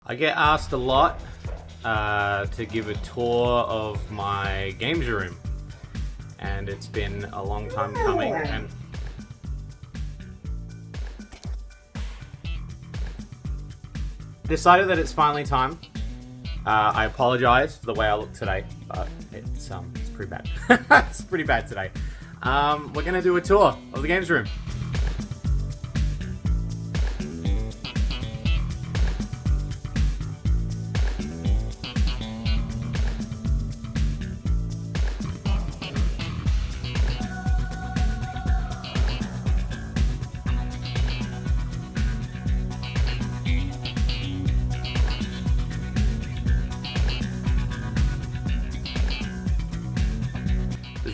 I get asked a lot to give a tour of my games room, and it's been a long time coming. And decided that it's finally time. I apologize for the way I look today, but it's pretty bad. It's pretty bad today. We're gonna do a tour of the games room.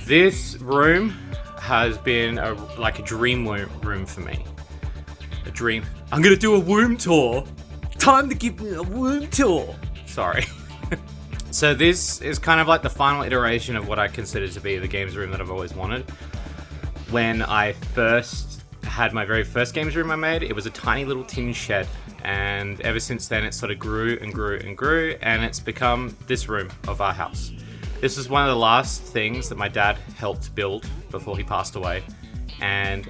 This room has been like a dream room for me. A dream. I'm gonna do a room tour. Time to give me a room tour. Sorry. So this is kind of like the final iteration of what I consider to be the games room that I've always wanted. When I first had my very first games room I made, it was a tiny little tin shed. And ever since then, it sort of grew and grew and grew, and it's become this room of our house. This is one of the last things that my dad helped build before he passed away. And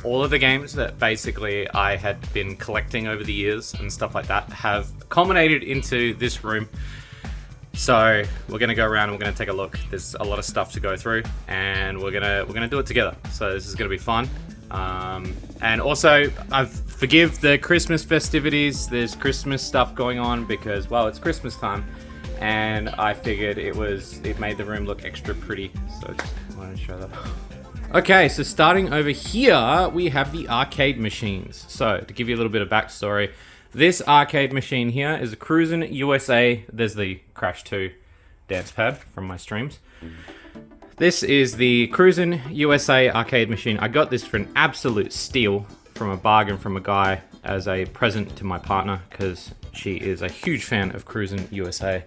all of the games that basically I had been collecting over the years and stuff like that have culminated into this room. So we're gonna go around and we're gonna take a look. There's a lot of stuff to go through, and we're gonna do it together. So this is gonna be fun. And also, I forgive the Christmas festivities. There's Christmas stuff going on because, well, it's Christmas time. And I figured it made the room look extra pretty, so I just wanted to show that. Okay, so starting over here, we have the arcade machines. So to give you a little bit of backstory, this arcade machine here is a Cruisin' USA. There's the Crash 2 dance pad from my streams. This is the Cruisin' USA arcade machine. I got this for an absolute steal from a bargain from a guy as a present to my partner, because she is a huge fan of Cruisin' USA,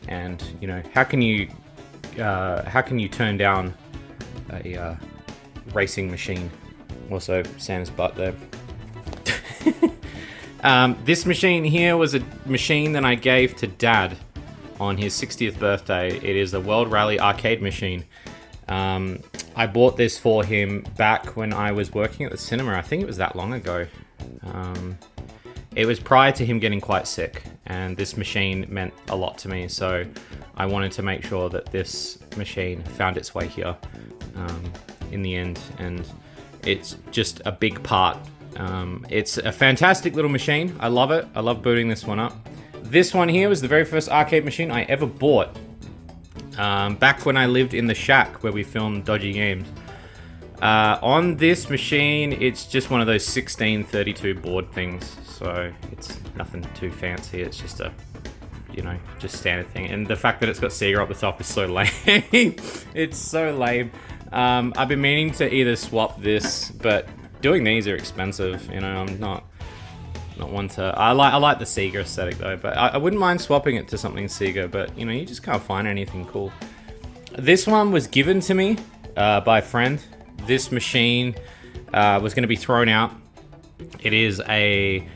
and you know, how can you turn down a racing machine? Also, Santa's butt there. This machine here was a machine that I gave to Dad on his 60th birthday. It is a World Rally arcade machine. I bought this for him back when I was working at the cinema. I think it was that long ago. It was prior to him getting quite sick, and this machine meant a lot to me, so I wanted to make sure that this machine found its way here in the end, and it's just a big part. It's a fantastic little machine. I love it. I love booting this one up. This one here was the very first arcade machine I ever bought. Back when I lived in the shack where we filmed Dodgy Games. On this machine, it's just one of those 1632 board things, so it's nothing too fancy. It's just a, you know, just standard thing. And the fact that it's got Sega up the top is so lame. It's so lame. I've been meaning to either swap this, but doing these are expensive. You know, I'm not one to. I like the Sega aesthetic though, but I wouldn't mind swapping it to something Sega. But you know, you just can't find anything cool. This one was given to me by a friend. This machine was going to be thrown out. It is a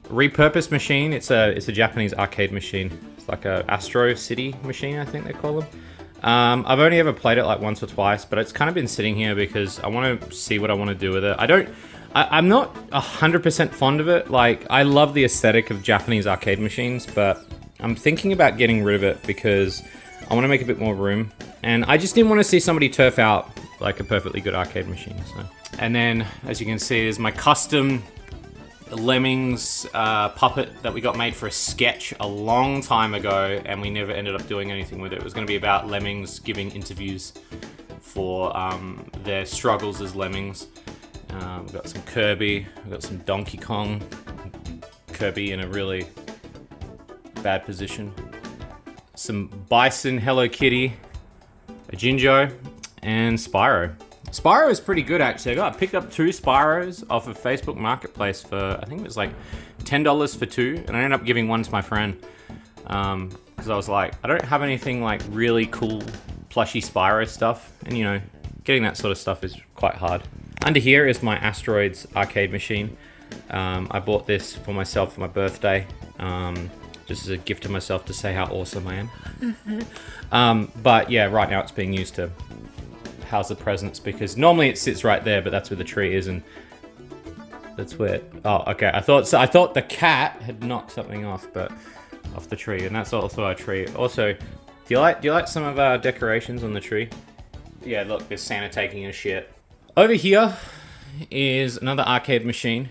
repurposed machine. It's a Japanese arcade machine. It's like a Astro City machine, I think they call them. I've only ever played it like once or twice, but it's kind of been sitting here because I want to see what I want to do with it. I'm not 100% fond of it. Like, I love the aesthetic of Japanese arcade machines, but I'm thinking about getting rid of it because I want to make a bit more room. And I just didn't want to see somebody turf out like a perfectly good arcade machine. So. And then, as you can see, is my custom Lemmings puppet that we got made for a sketch a long time ago, and we never ended up doing anything with it. It was going to be about Lemmings giving interviews for their struggles as Lemmings. We've got some Kirby, we've got some Donkey Kong, Kirby in a really bad position, some Bison, Hello Kitty, a Jinjo, and Spyro. Spyro is pretty good actually. I picked up 2 Spyros off of Facebook Marketplace for, I think it was like $10 for 2, and I ended up giving one to my friend because I was like, I don't have anything like really cool plushy Spyro stuff, and you know, getting that sort of stuff is quite hard. Under here is my Asteroids arcade machine. I bought this for myself for my birthday. just as a gift to myself to say how awesome I am. But yeah, right now it's being used to house the presents because normally it sits right there, but that's where the tree is, and that's where. Oh, okay. I thought the cat had knocked something off the tree, and that's also our tree. Also, do you like some of our decorations on the tree? Yeah, look, there's Santa taking a shit. Over here is another arcade machine.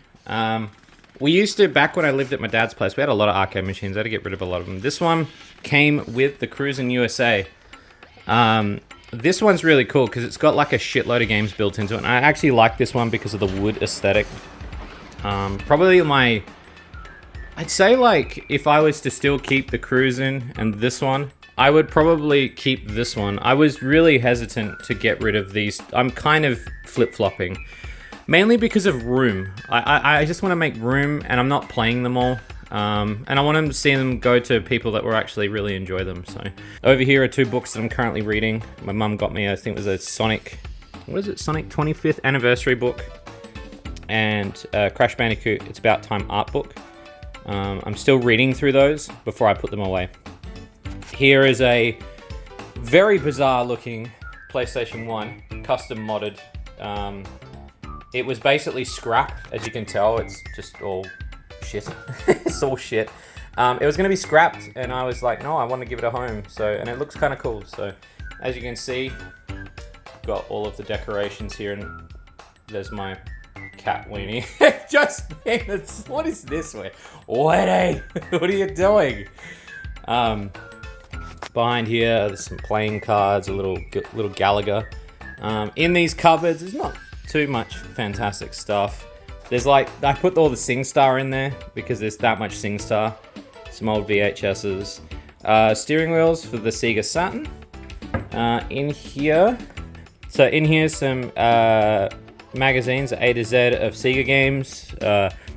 We used to, back when I lived at my dad's place, we had a lot of arcade machines. I had to get rid of a lot of them. This one came with the Cruisin' USA. This one's really cool because it's got like a shitload of games built into it. And I actually like this one because of the wood aesthetic. Probably I'd say like if I was to still keep the Cruisin' and this one, I would probably keep this one. I was really hesitant to get rid of these. I'm kind of flip-flopping. Mainly because of room. I just want to make room, and I'm not playing them all. And I want to see them go to people that will actually really enjoy them. So over here are 2 books that I'm currently reading. My mum got me, I think it was a Sonic 25th anniversary book. And Crash Bandicoot, It's About Time art book. I'm still reading through those before I put them away. Here is a very bizarre looking PlayStation 1, custom modded. It was basically scrap, as you can tell. It's just all shit. It's all shit. It was going to be scrapped, and I was like, no, I want to give it a home. And it looks kind of cool. So, as you can see, got all of the decorations here, and there's my cat weenie. What is this? Whitey, what are you doing? Behind here, there's some playing cards, a little Gallagher. In these cupboards, there's not too much fantastic stuff. There's I put all the SingStar in there because there's that much SingStar. Some old VHSs. Steering wheels for the Sega Saturn. In here some magazines, A to Z of Sega games.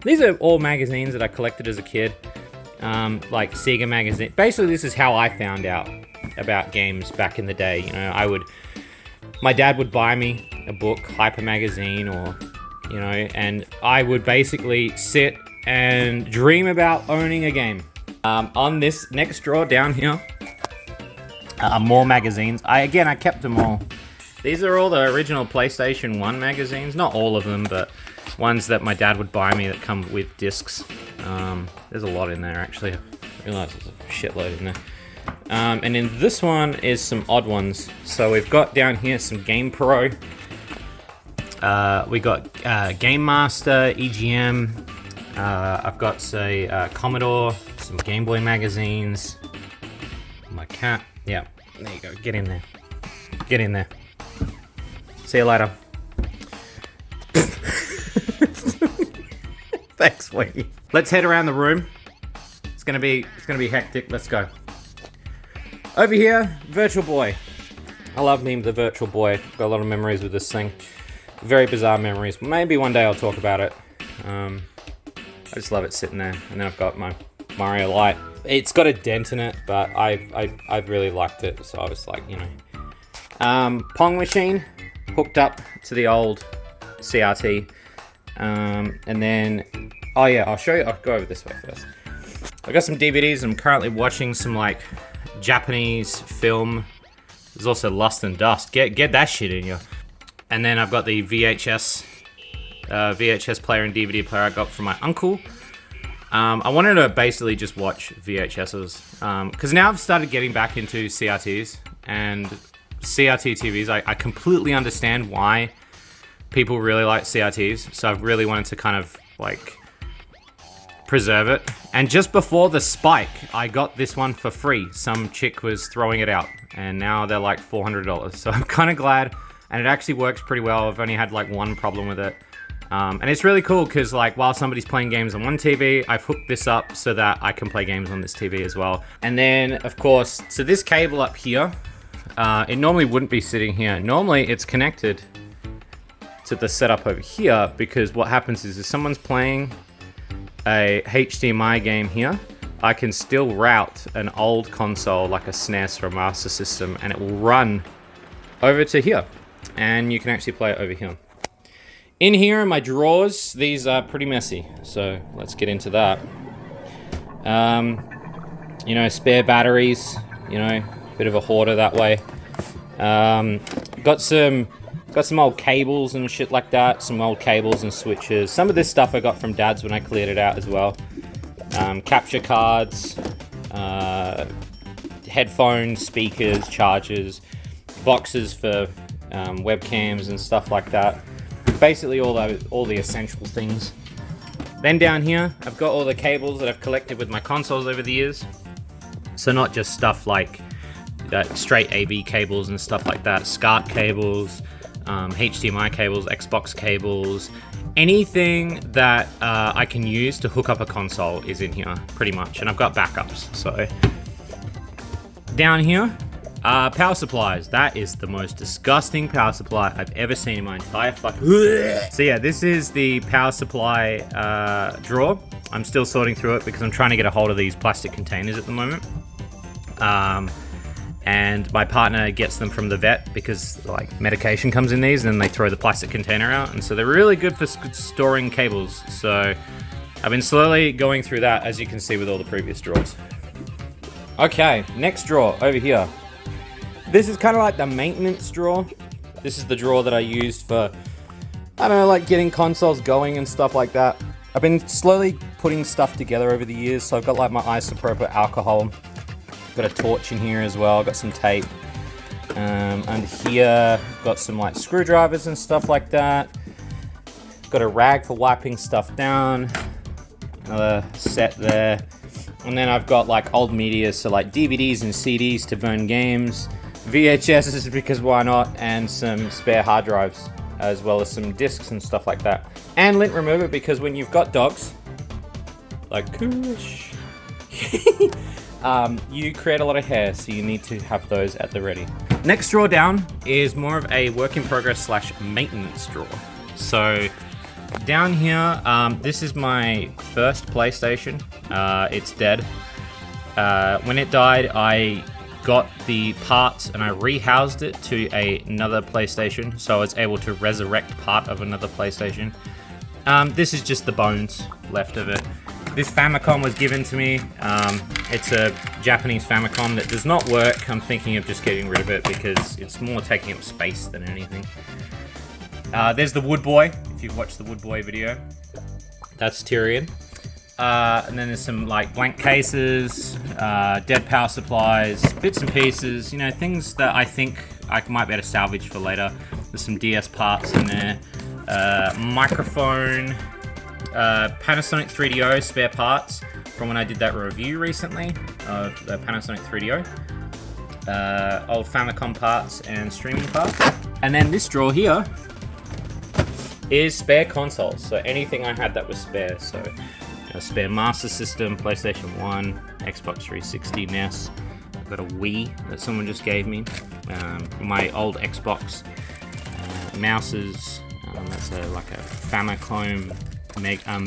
These are all magazines that I collected as a kid. Like Sega magazine. Basically, this is how I found out about games back in the day. You know, my dad would buy me a book, Hyper Magazine, or, you know, and I would basically sit and dream about owning a game. On this next drawer down here are more magazines. I kept them all. These are all the original PlayStation 1 magazines. Not all of them, but ones that my dad would buy me that come with discs. There's a lot in there, actually. I realize there's a shitload in there. And in this one is some odd ones. So we've got down here some Game Pro. We got Game Master, EGM. I've got, say, Commodore, some Game Boy magazines. My cat. Yeah, there you go. Get in there. Get in there. See you later. Thanks, Wayne. Let's head around the room. It's gonna be hectic. Let's go. Over here, Virtual Boy. I love me the Virtual Boy. Got a lot of memories with this thing. Very bizarre memories. Maybe one day I'll talk about it. I just love it sitting there. And then I've got my Mario Light. It's got a dent in it, but I really liked it. So I was like, you know. Pong machine hooked up to the old CRT. And then, oh yeah, I'll show you. I'll go over this way first. I got some DVDs. I'm currently watching some like Japanese film. There's also Lust and Dust. Get that shit in you. And then I've got the VHS player and DVD player I got from my uncle. I wanted to basically just watch VHSs because now I've started getting back into CRTs and CRT TVs. I completely understand why people really like CRTs, so I've really wanted to kind of like preserve it. And just before the spike, I got this one for free. Some chick was throwing it out, and now they're like $400. So I'm kind of glad, and it actually works pretty well. I've only had like one problem with it. And it's really cool because like while somebody's playing games on one TV, I've hooked this up so that I can play games on this TV as well. And then of course, so this cable up here, it normally wouldn't be sitting here. Normally it's connected to the setup over here because what happens is if someone's playing a HDMI game here, I can still route an old console like a SNES or a Master System and it will run over to here and you can actually play it over here. In here in my drawers, these are pretty messy, so let's get into that. You know, spare batteries. You know, bit of a hoarder that way. Got some old cables and shit like that. Some old cables and switches. Some of this stuff I got from Dad's when I cleared it out as well. Capture cards, headphones, speakers, chargers, boxes for webcams and stuff like that. Basically all the essential things. Then down here, I've got all the cables that I've collected with my consoles over the years. So not just stuff like straight AV cables and stuff like that, SCART cables, HDMI cables, Xbox cables, anything that I can use to hook up a console is in here, pretty much. And I've got backups, so. Down here, power supplies. That is the most disgusting power supply I've ever seen in my entire fucking... So yeah, this is the power supply drawer. I'm still sorting through it because I'm trying to get a hold of these plastic containers at the moment. And my partner gets them from the vet because like medication comes in these and then they throw the plastic container out. And so they're really good for storing cables. So I've been slowly going through that, as you can see with all the previous drawers. Okay, next drawer over here. This is kind of like the maintenance drawer. This is the drawer that I used for, I don't know, like getting consoles going and stuff like that. I've been slowly putting stuff together over the years. So I've got like my isopropyl alcohol. Got a torch in here as well, got some tape. Under here, got some like screwdrivers and stuff like that. Got a rag for wiping stuff down. Another set there. And then I've got like old media, so like DVDs and CDs to burn games. VHSs because why not, and some spare hard drives, as well as some discs and stuff like that. And lint remover because when you've got dogs, like Kush, you create a lot of hair, so you need to have those at the ready. Next drawer down is more of a work in progress / maintenance drawer. So down here, this is my first PlayStation. It's dead. When it died, I got the parts and I rehoused it to another PlayStation, so I was able to resurrect part of another PlayStation. This is just the bones left of it. This Famicom was given to me. It's a Japanese Famicom that does not work. I'm thinking of just getting rid of it because it's more taking up space than anything. There's the Wood Boy, if you've watched the Wood Boy video. That's Tyrion. And then there's some like blank cases, dead power supplies, bits and pieces, you know, things that I think I might be able to salvage for later. There's some DS parts in there, microphone, Panasonic 3DO spare parts from when I did that review recently of the Panasonic 3DO, old Famicom parts and streaming parts. And then this drawer here is spare consoles, so anything I had that was spare. So a spare Master System, PlayStation 1, Xbox 360, NES. I've got a Wii that someone just gave me. My old Xbox mouses. That's like a Famicom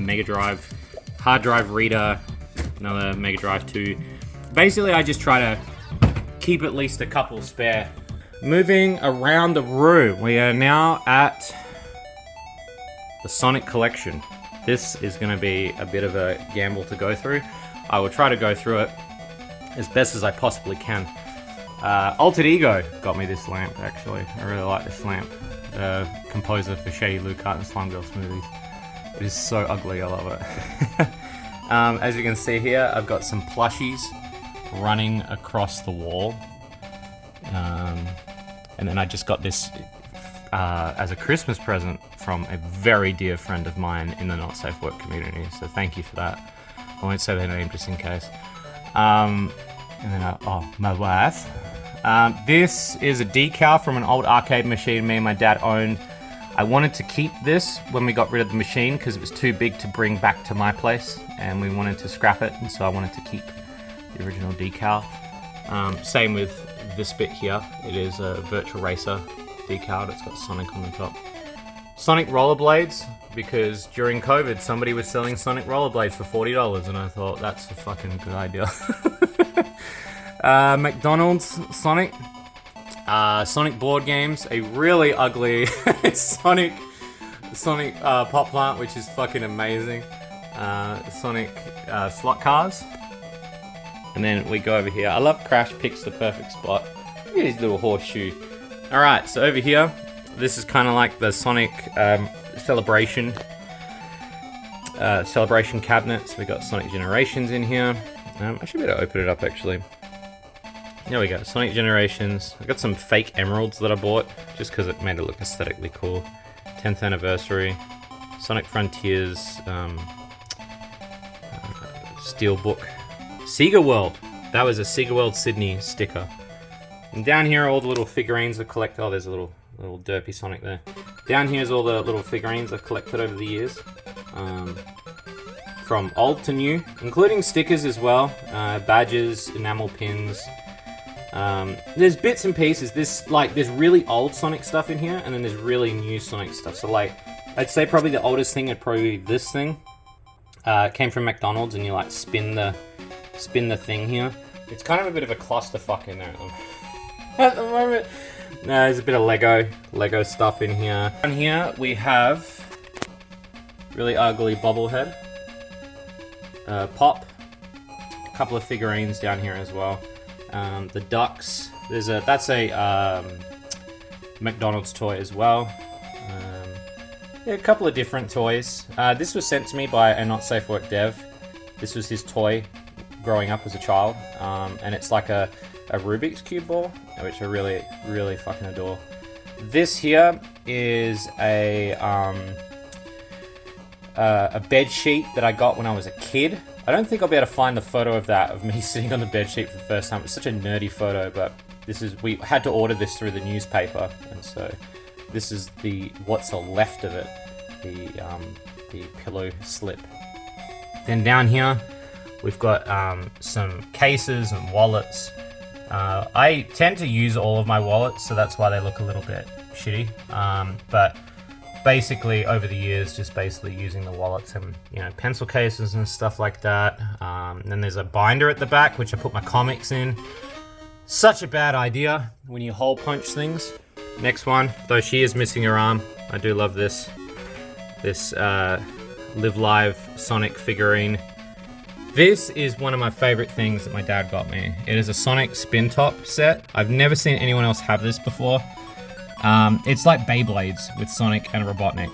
Mega Drive, hard drive reader, another Mega Drive 2. Basically, I just try to keep at least a couple spare. Moving around the room, we are now at the Sonic collection. This is going to be a bit of a gamble to go through. I will try to go through it as best as I possibly can. Altered Ego got me this lamp, actually. I really like this lamp. Composer for Shady, and Slime Girl Smoothies. It is so ugly, I love it. As you can see here, I've got some plushies running across the wall. And then I just got this as a Christmas present from a very dear friend of mine in the Not Safe Work community. So thank you for that. I won't say their name just in case. And then, my wife. This is a decal from an old arcade machine me and my dad owned. I wanted to keep this when we got rid of the machine because it was too big to bring back to my place and we wanted to scrap it, and so I wanted to keep the original decal. Same with this bit here. It is a Virtual Racer decal. It's got Sonic on the top. Sonic rollerblades, because during COVID somebody was selling Sonic rollerblades for $40 and I thought that's a fucking good idea. McDonald's Sonic. Sonic board games, a really ugly Sonic Pop Plant, which is fucking amazing. Sonic slot cars, And then we go over here. I love Crash picks the perfect spot. Look at his little horseshoe. Alright, so over here, this is kind of like the Sonic celebration cabinets. We got Sonic Generations in here. I should be able to open it up actually. There we go, Sonic Generations. I got some fake emeralds that I bought just because it made it look aesthetically cool. 10th anniversary. Sonic Frontiers Steelbook. Sega World. That was a Sega World Sydney sticker. And down here are all the little figurines I collect. Oh, there's a little derpy Sonic there. Down here is all the little figurines I've collected over the years. From old to new, including stickers as well. Badges, enamel pins. There's bits and pieces. There's really old Sonic stuff in here, and then there's really new Sonic stuff. So like, I'd say probably the oldest thing would probably be this thing. It came from McDonald's, and you like spin the thing here. It's kind of a bit of a clusterfuck in there at the moment. There's a bit of Lego stuff in here. Down here we have really ugly bobblehead, Pop, a couple of figurines down here as well. The ducks. That's a McDonald's toy as well. Yeah, a couple of different toys. This was sent to me by a Not Safe Work dev. This was his toy growing up as a child, and it's like a Rubik's Cube ball, which I really fucking adore. This here is a bed sheet that I got when I was a kid. I don't think I'll be able to find the photo of that, of me sitting on the bed sheet for the first time. It's such a nerdy photo, but we had to order this through the newspaper, and so this is what's left of it, the pillow slip. Then down here, we've got some cases and wallets. I tend to use all of my wallets, so that's why they look a little bit shitty. But basically, over the years, just basically using the wallets and pencil cases and stuff like that. And then there's a binder at the back, which I put my comics in. Such a bad idea when you hole punch things. Next one, though she is missing her arm. I do love this Live Live Sonic figurine. This is one of my favorite things that my dad got me. It is a Sonic spin top set. I've never seen anyone else have this before. It's like Beyblades with Sonic and Robotnik.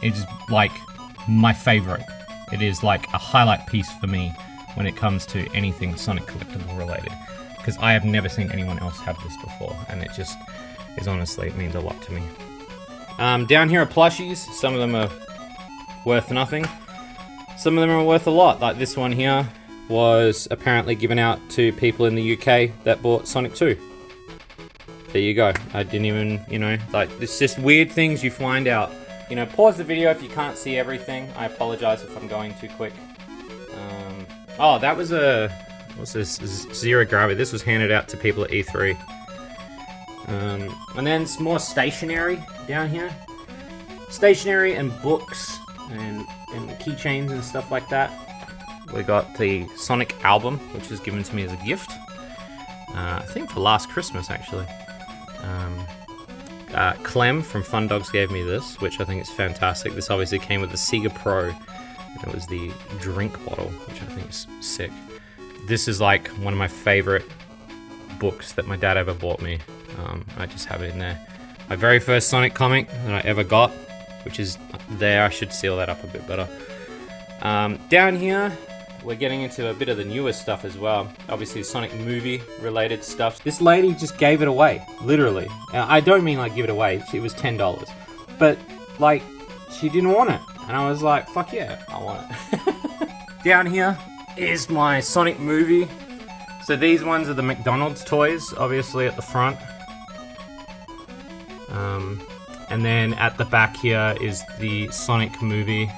It's like my favorite. It is like a highlight piece for me when it comes to anything Sonic collectible related, because I have never seen anyone else have this before, and it just is honestly, it means a lot to me. Down here are plushies. Some of them are worth nothing. Some of them are worth a lot. Like this one here was apparently given out to people in the UK that bought Sonic 2. There you go. I didn't even, like, it's just weird things you find out. Pause the video if you can't see everything. I apologize if I'm going too quick. Oh, that was what's this? Zero Gravity. This was handed out to people at E3. And then some more stationery down here. Stationery and books and keychains and stuff like that. We got the Sonic album, which was given to me as a gift. I think for last Christmas, actually. Clem from Fun Dogs gave me this, which I think is fantastic. This obviously came with the Sega Pro, and it was the drink bottle, which I think is sick. This is like one of my favorite books that my dad ever bought me. I just have it in there. My very first Sonic comic that I ever got, which is there. I should seal that up a bit better. Down here, we're getting into a bit of the newer stuff as well. Obviously, Sonic movie related stuff. This lady just gave it away, literally. I don't mean like give it away. It was $10, but like she didn't want it, and I was like, fuck yeah, I want it. Down here is my Sonic movie. So these ones are the McDonald's toys, obviously at the front. And then at the back here is the Sonic movie.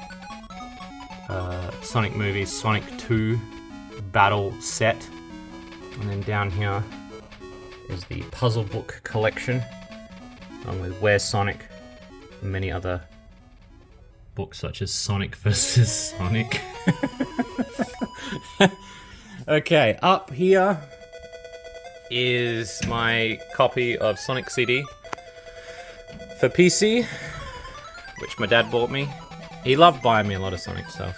Sonic 2 battle set. And then down here is the puzzle book collection, along with Where's Sonic and many other books such as Sonic vs. Sonic. Okay, up here is my copy of Sonic CD for PC, which my dad bought me. He loved buying me a lot of Sonic stuff.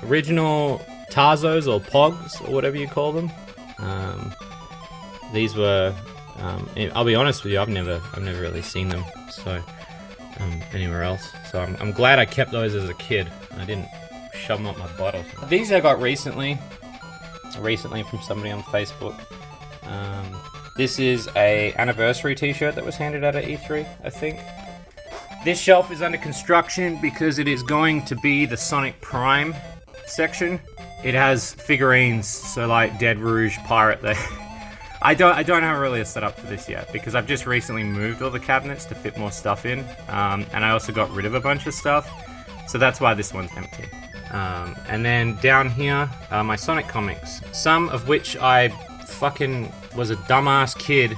Original Tarzos or Pogs or whatever you call them. These were, I'll be honest with you, I've never really seen them anywhere else. So I'm glad I kept those as a kid. I didn't shove them up my butt or something. These I got recently from somebody on Facebook. This is a anniversary t-shirt that was handed out at E3, I think. This shelf is under construction because it is going to be the Sonic Prime section. It has figurines, so like Dead Rouge, Pirate there. I don't have really a setup for this yet because I've just recently moved all the cabinets to fit more stuff in, and I also got rid of a bunch of stuff, so that's why this one's empty. And then down here are my Sonic comics, some of which I fucking was a dumbass kid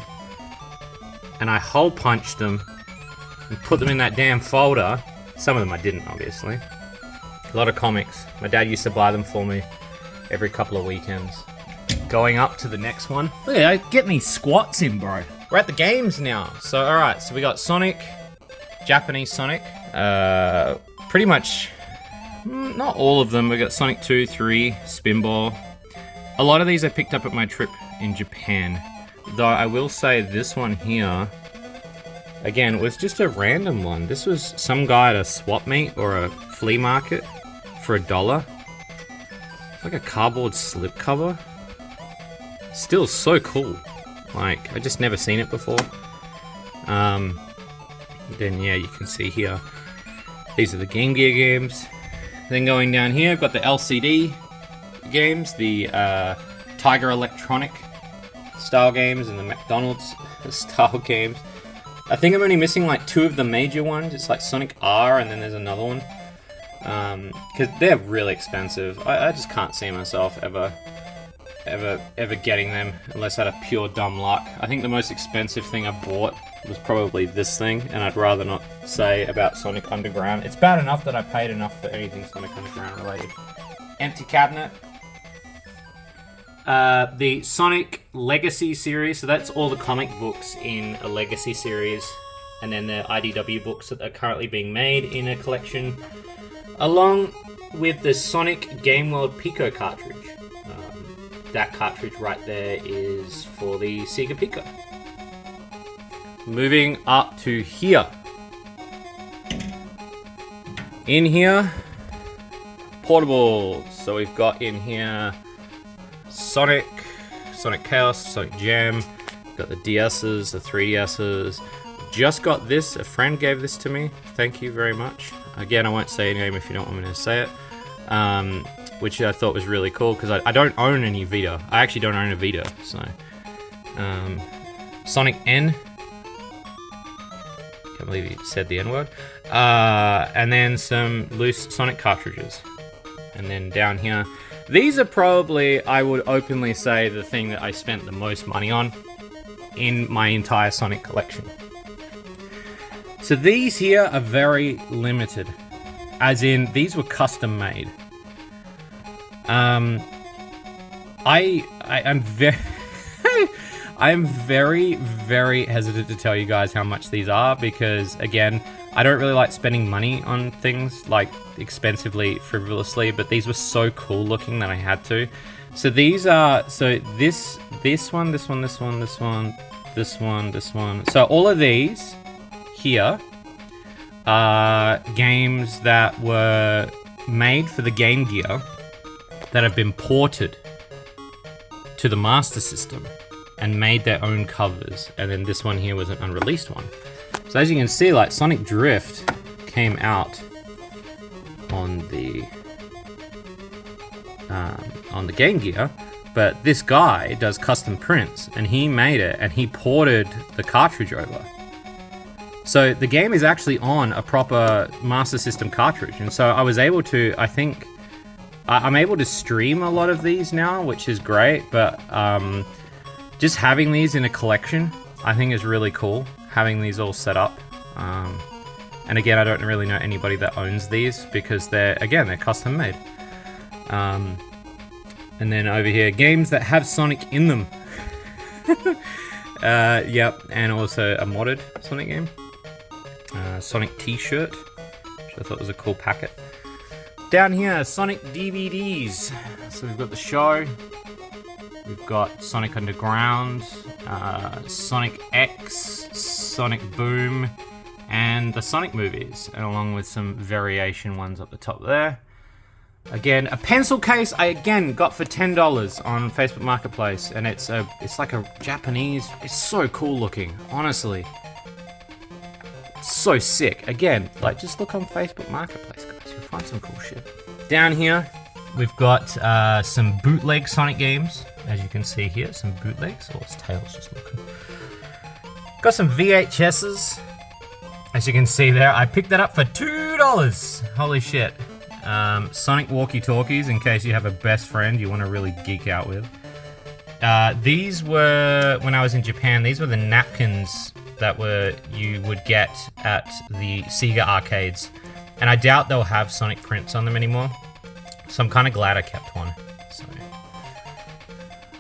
and I hole punched them and put them in that damn folder. Some of them I didn't, obviously. A lot of comics. My dad used to buy them for me every couple of weekends. Going up to the next one. Look at that, get me squats in, bro. We're at the games now. So, alright, so we got Sonic, Japanese Sonic. Pretty much, not all of them. We got Sonic 2, 3, Spinball. A lot of these I picked up at my trip in Japan. Though I will say this one here, again, was just a random one. This was some guy at a swap meet or a flea market for $1. Like a cardboard slipcover. Still so cool. Like, I just never seen it before. Then yeah, you can see here, these are the Game Gear games. Then going down here, I've got the LCD games, the Tiger Electronic style games and the McDonald's style games. I think I'm only missing like 2 of the major ones. It's like Sonic R and then there's another one. Because they're really expensive. I just can't see myself ever getting them unless I had a pure dumb luck. I think the most expensive thing I bought was probably this thing, and I'd rather not say about Sonic Underground. It's bad enough that I paid enough for anything Sonic Underground related. Empty cabinet. The Sonic Legacy series, so that's all the comic books in a Legacy series, and then the IDW books that are currently being made in a collection, along with the Sonic Game World Pico cartridge. That cartridge right there is for the Sega Pico. Moving up to here. In here, portables. So we've got in here Sonic Chaos, Sonic Jam. Got the DS's, the 3DS's. Just got this. A friend gave this to me. Thank you very much. Again, I won't say a name if you don't want me to say it. Which I thought was really cool because I don't own any Vita. I actually don't own a Vita, so Sonic N. Can't believe he said the N word. And then some loose Sonic cartridges. And then down here, these are probably, I would openly say, the thing that I spent the most money on in my entire Sonic collection. So these here are very limited, as in these were custom made. I'm very I'm very, very hesitant to tell you guys how much these are because, again, I don't really like spending money on things like expensively, frivolously, but these were so cool looking that I had to. So these are, so this one, this one, this one, this one, this one, this one. So all of these here are games that were made for the Game Gear that have been ported to the Master System and made their own covers. And then this one here was an unreleased one. So as you can see, like Sonic Drift came out on the Game Gear, but this guy does custom prints and he made it and he ported the cartridge over. So the game is actually on a proper Master System cartridge. And so I was able to, I think, I'm able to stream a lot of these now, which is great, but just having these in a collection, I think is really cool, having these all set up. And again, I don't really know anybody that owns these because they're custom made. And then over here, games that have Sonic in them. Yep, and also a modded Sonic game. Sonic t-shirt, which I thought was a cool packet. Down here, Sonic DVDs. So we've got the show. We've got Sonic Underground, Sonic X, Sonic Boom, and the Sonic movies, and along with some variation ones up the top there. Again, a pencil case I again got for $10 on Facebook Marketplace, and it's like a Japanese. It's so cool looking, honestly. It's so sick. Again, like just look on Facebook Marketplace, guys. You'll find some cool shit. Down here, we've got some bootleg Sonic games. As you can see here, some bootlegs. Oh, his tail's just looking. Got some VHSs. As you can see there, I picked that up for $2. Holy shit. Sonic walkie-talkies, in case you have a best friend you want to really geek out with. These were, when I was in Japan, these were the napkins that you would get at the Sega arcades. And I doubt they'll have Sonic prints on them anymore. So I'm kind of glad I kept one. So.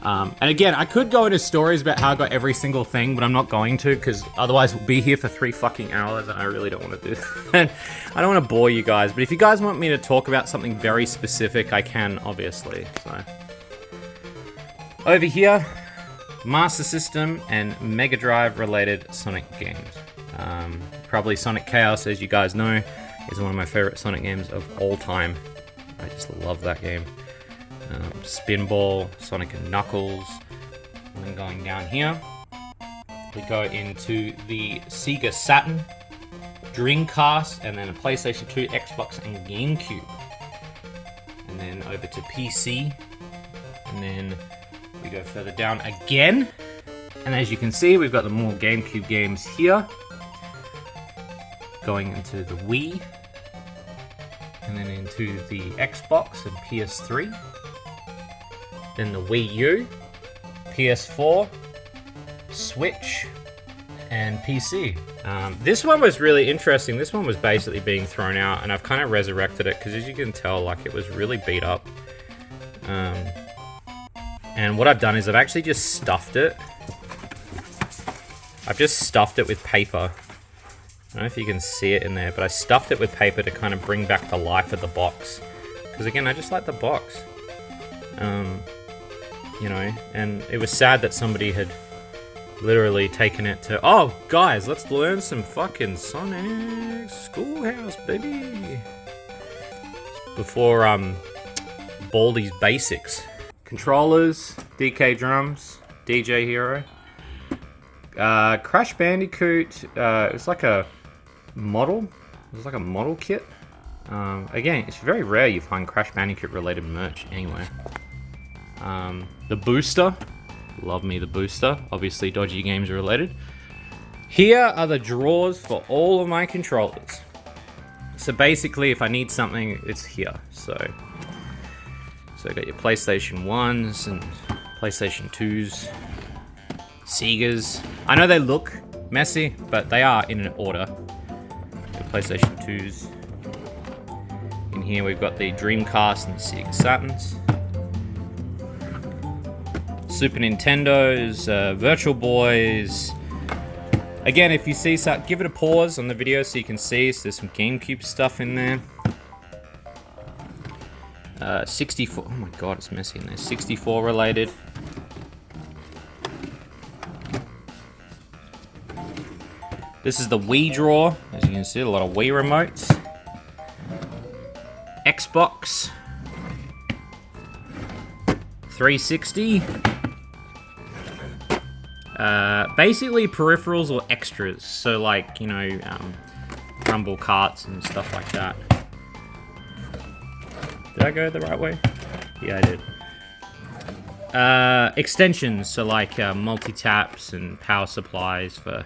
And again, I could go into stories about how I got every single thing, but I'm not going to, because otherwise we'll be here for 3 fucking hours, and I really don't want to do that. I don't want to bore you guys, but if you guys want me to talk about something very specific, I can, obviously. So, over here, Master System and Mega Drive related Sonic games. Probably Sonic Chaos, as you guys know, is one of my favorite Sonic games of all time. I just love that game. Spinball, Sonic and Knuckles. And then going down here, we go into the Sega Saturn, Dreamcast, and then a PlayStation 2, Xbox, and GameCube. And then over to PC, and then we go further down again. And as you can see, we've got the more GameCube games here. Going into the Wii, and then into the Xbox and PS3. Then the Wii U, PS4, Switch, and PC. This one was really interesting. This one was basically being thrown out, and I've kind of resurrected it because, as you can tell, like, it was really beat up. And what I've done is I've actually just stuffed it. I've just stuffed it with paper. I don't know if you can see it in there, but I stuffed it with paper to kind of bring back the life of the box. Because again, I just like the box. You know, and it was sad that somebody had literally taken it to, oh, guys, let's learn some fucking Sonic Schoolhouse, baby. Before, Baldi's Basics. Controllers, DK Drums, DJ Hero. Crash Bandicoot, it was like a model. It was like a model kit. Again, it's very rare you find Crash Bandicoot related merch anywhere. The booster, love me the booster, obviously Dodgy Games related. Here are the drawers for all of my controllers. So basically, if I need something, it's here. So I got your PlayStation 1s and PlayStation 2s, Segas. I know they look messy, but they are in an order. The PlayStation 2s. In here we've got the Dreamcast and the Sega Saturns. Super Nintendos, Virtual Boys. Again, if you see something, give it a pause on the video so you can see. So there's some GameCube stuff in there. 64. Oh my god, it's messy in there. 64 related. This is the Wii drawer. As you can see, a lot of Wii remotes. Xbox. 360. Basically peripherals or extras, so like, you know, rumble carts and stuff like that. Did I go the right way? Yeah, I did. Extensions, so like multi-taps and power supplies for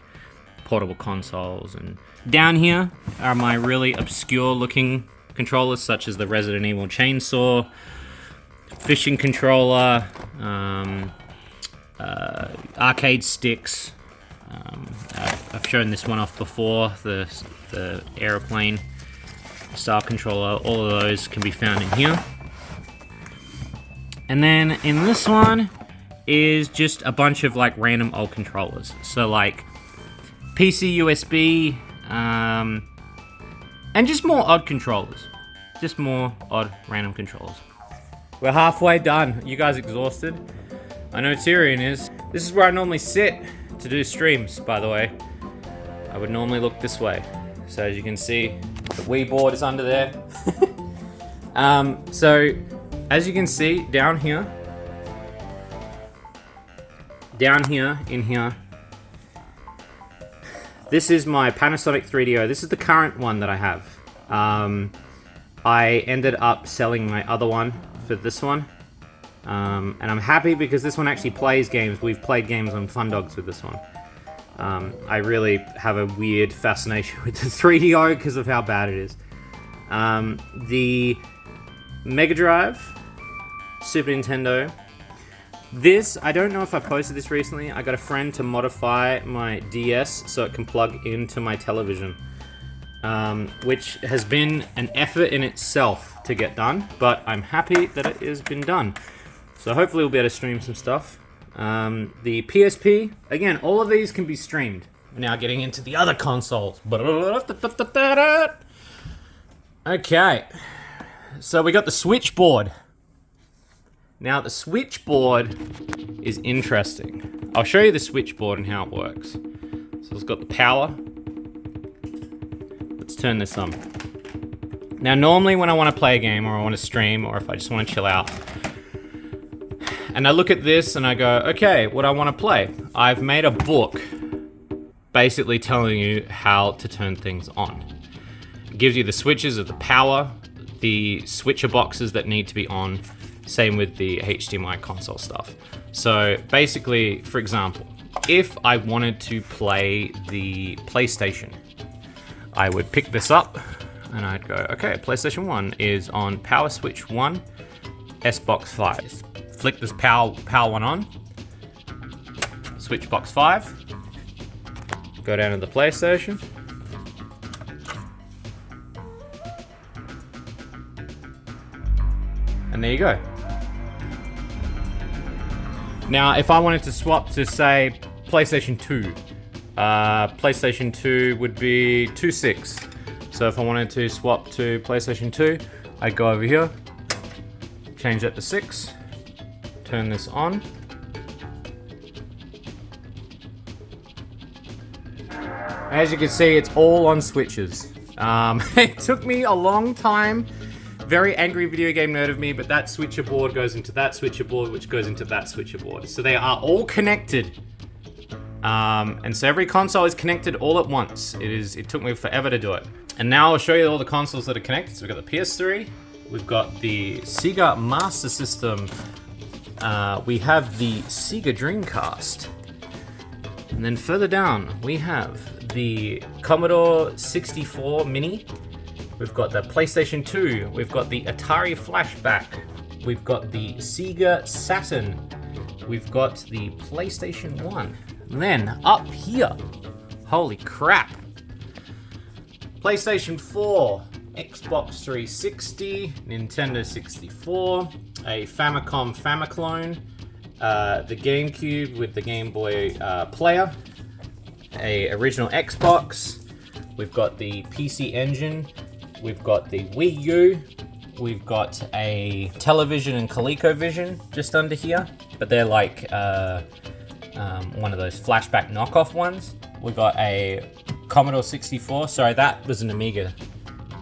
portable consoles. And down here are my really obscure looking controllers, such as the Resident Evil chainsaw, fishing controller, arcade sticks. I've shown this one off before, the aeroplane style controller. All of those can be found in here. And then in this one is just a bunch of like random old controllers. So like PC USB, and just more odd controllers. just more odd random controls. We're halfway done. You guys exhausted? I know Tyrion is. This is where I normally sit to do streams, by the way. I would normally look this way. So as you can see, the Wii board is under there. So as you can see down here in here, this is my Panasonic 3DO. This is the current one that I have. I ended up selling my other one for this one. And I'm happy because this one actually plays games. We've played games on Fun Dogs with this one. I really have a weird fascination with the 3DO because of how bad it is. The Mega Drive, Super Nintendo. This, I don't know if I posted this recently. I got a friend to modify my DS so it can plug into my television. Which has been an effort in itself to get done, but I'm happy that it has been done. So hopefully we'll be able to stream some stuff. The PSP, again, all of these can be streamed. Now getting into the other consoles. Okay, so we got the Switchboard. Now the Switchboard is interesting. I'll show you the Switchboard and how it works. So it's got the power. Let's turn this on. Now normally when I want to play a game or I want to stream or if I just want to chill out, and I look at this and I go, okay, what I want to play. I've made a book basically telling you how to turn things on. It gives you the switches of the power, the switcher boxes that need to be on, same with the HDMI console stuff. So basically, for example, if I wanted to play the PlayStation, I would pick this up and I'd go, okay, PlayStation 1 is on power switch 1, S-Box 5. Flick this power 1 on, switch box 5, go down to the PlayStation, and there you go. Now, if I wanted to swap to, say, PlayStation 2, PlayStation 2 would be 2.6. So if I wanted to swap to PlayStation 2, I'd go over here, change that to 6, turn this on. As you can see, it's all on switches. It took me a long time. Very angry video game nerd of me, but that switcher board goes into that switcher board, which goes into that switcher board. So they are all connected. And so every console is connected all at once. It took me forever to do it. And now I'll show you all the consoles that are connected. So we've got the PS3, we've got the Sega Master System, we have the Sega Dreamcast, and then further down we have the Commodore 64 Mini, we've got the PlayStation 2, we've got the Atari Flashback, we've got the Sega Saturn, we've got the PlayStation 1, and then up here, holy crap, PlayStation 4, Xbox 360, Nintendo 64, a Famicom Famiclone, the GameCube with the Game Boy player, a original Xbox, we've got the PC Engine, we've got the Wii U, we've got a television and ColecoVision just under here, but they're like one of those flashback knockoff ones. We've got a Commodore 64, sorry, that was an Amiga.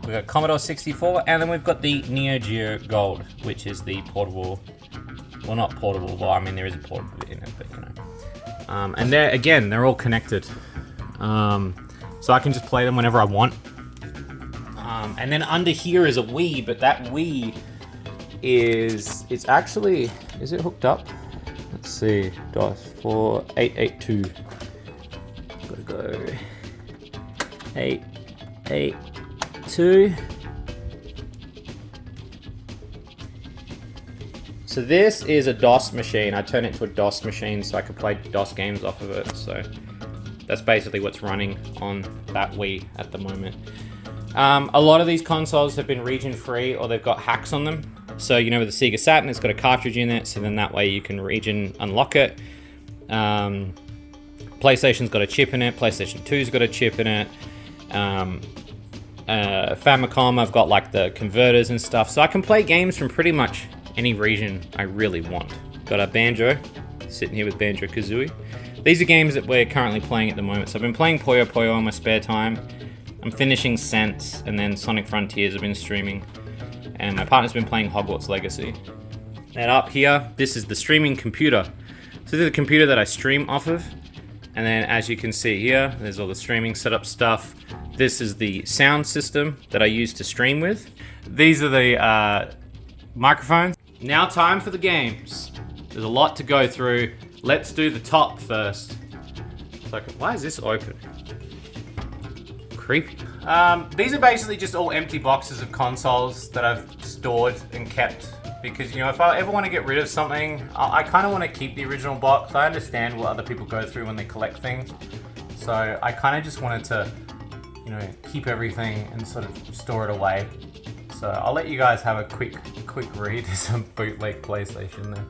We've got Commodore 64, and then we've got the Neo Geo Gold, which is the portable, well, not portable, well, I mean, there is a portable in it, but you know. And they're all connected. So I can just play them whenever I want. And then under here is a Wii, but that Wii it's actually, is it hooked up? Let's see, DOS 4882. Gotta go 882. So this is a DOS machine. I turned it to a DOS machine so I could play DOS games off of it. So that's basically what's running on that Wii at the moment. A lot of these consoles have been region free or they've got hacks on them. So, you know, with the Sega Saturn, it's got a cartridge in it, so then that way you can region unlock it. PlayStation's got a chip in it, PlayStation 2's got a chip in it. Famicom, I've got like the converters and stuff, so I can play games from pretty much any region I really want. Got a Banjo, sitting here with Banjo-Kazooie. These are games that we're currently playing at the moment, so I've been playing Puyo Puyo in my spare time. I'm finishing Sense, and then Sonic Frontiers I've been streaming, and my partner's been playing Hogwarts Legacy. And up here, this is the streaming computer. So this is the computer that I stream off of, and then as you can see here, there's all the streaming setup stuff. This is the sound system that I use to stream with. These are the microphones. Now time for the games. There's a lot to go through. Let's do the top first. Why is this open? Creepy. These are basically just all empty boxes of consoles that I've stored and kept because, you know, if I ever want to get rid of something, I kind of want to keep the original box. I understand what other people go through when they collect things. So I kind of just wanted to, you know, keep everything and sort of store it away. So I'll let you guys have a quick read. There's some bootleg PlayStation there.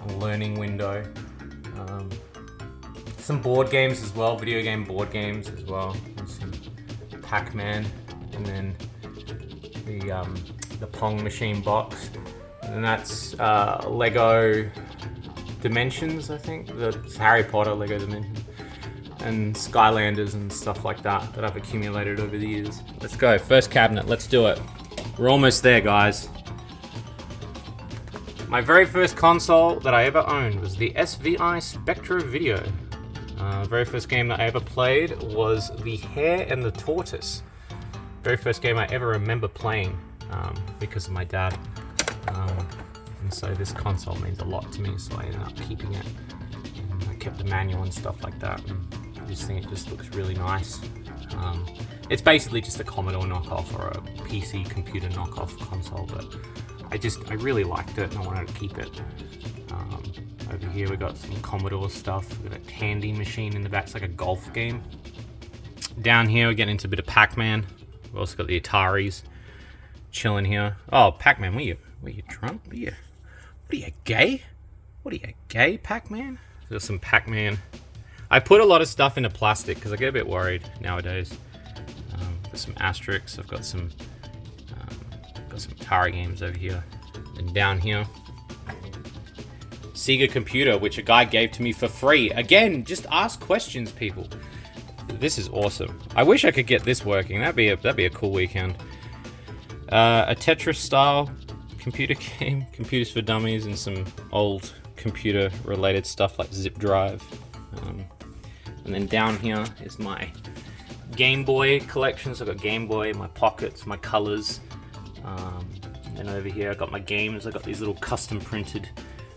A learning window. Some board games as well, video game board games as well. And some Pac-Man, and then the Pong machine box. And then that's Lego Dimensions, I think. It's Harry Potter Lego Dimensions. And Skylanders and stuff like that I've accumulated over the years. Let's go, first cabinet, let's do it. We're almost there, guys. My very first console that I ever owned was the SVI Spectra Video. Very first game that I ever played was The Hare and the Tortoise. Very first game I ever remember playing because of my dad. And so this console means a lot to me, so I ended up keeping it. And I kept the manual and stuff like that. And I just think it just looks really nice. It's basically just a Commodore knockoff or a PC computer knockoff console, but I really liked it and I wanted to keep it. Over here we got some Commodore stuff. We've got a Tandy machine in the back. It's like a golf game. Down here we're getting into a bit of Pac-Man. We've also got the Ataris chilling here. Oh, Pac-Man, what are you drunk? What are you gay? What are you gay, Pac-Man? There's some Pac-Man. I put a lot of stuff into plastic because I get a bit worried nowadays. There's some Asterix. I've got some Atari games over here. And down here, Sega computer, which a guy gave to me for free. Again, just ask questions, people. This is awesome. I wish I could get this working. That'd be a cool weekend. A Tetris style computer game, Computers for Dummies, and some old computer related stuff like zip drive. And then down here is my Game Boy collection. So I've got Game Boy in my pockets, my colors. And over here I've got my games. I've got these little custom printed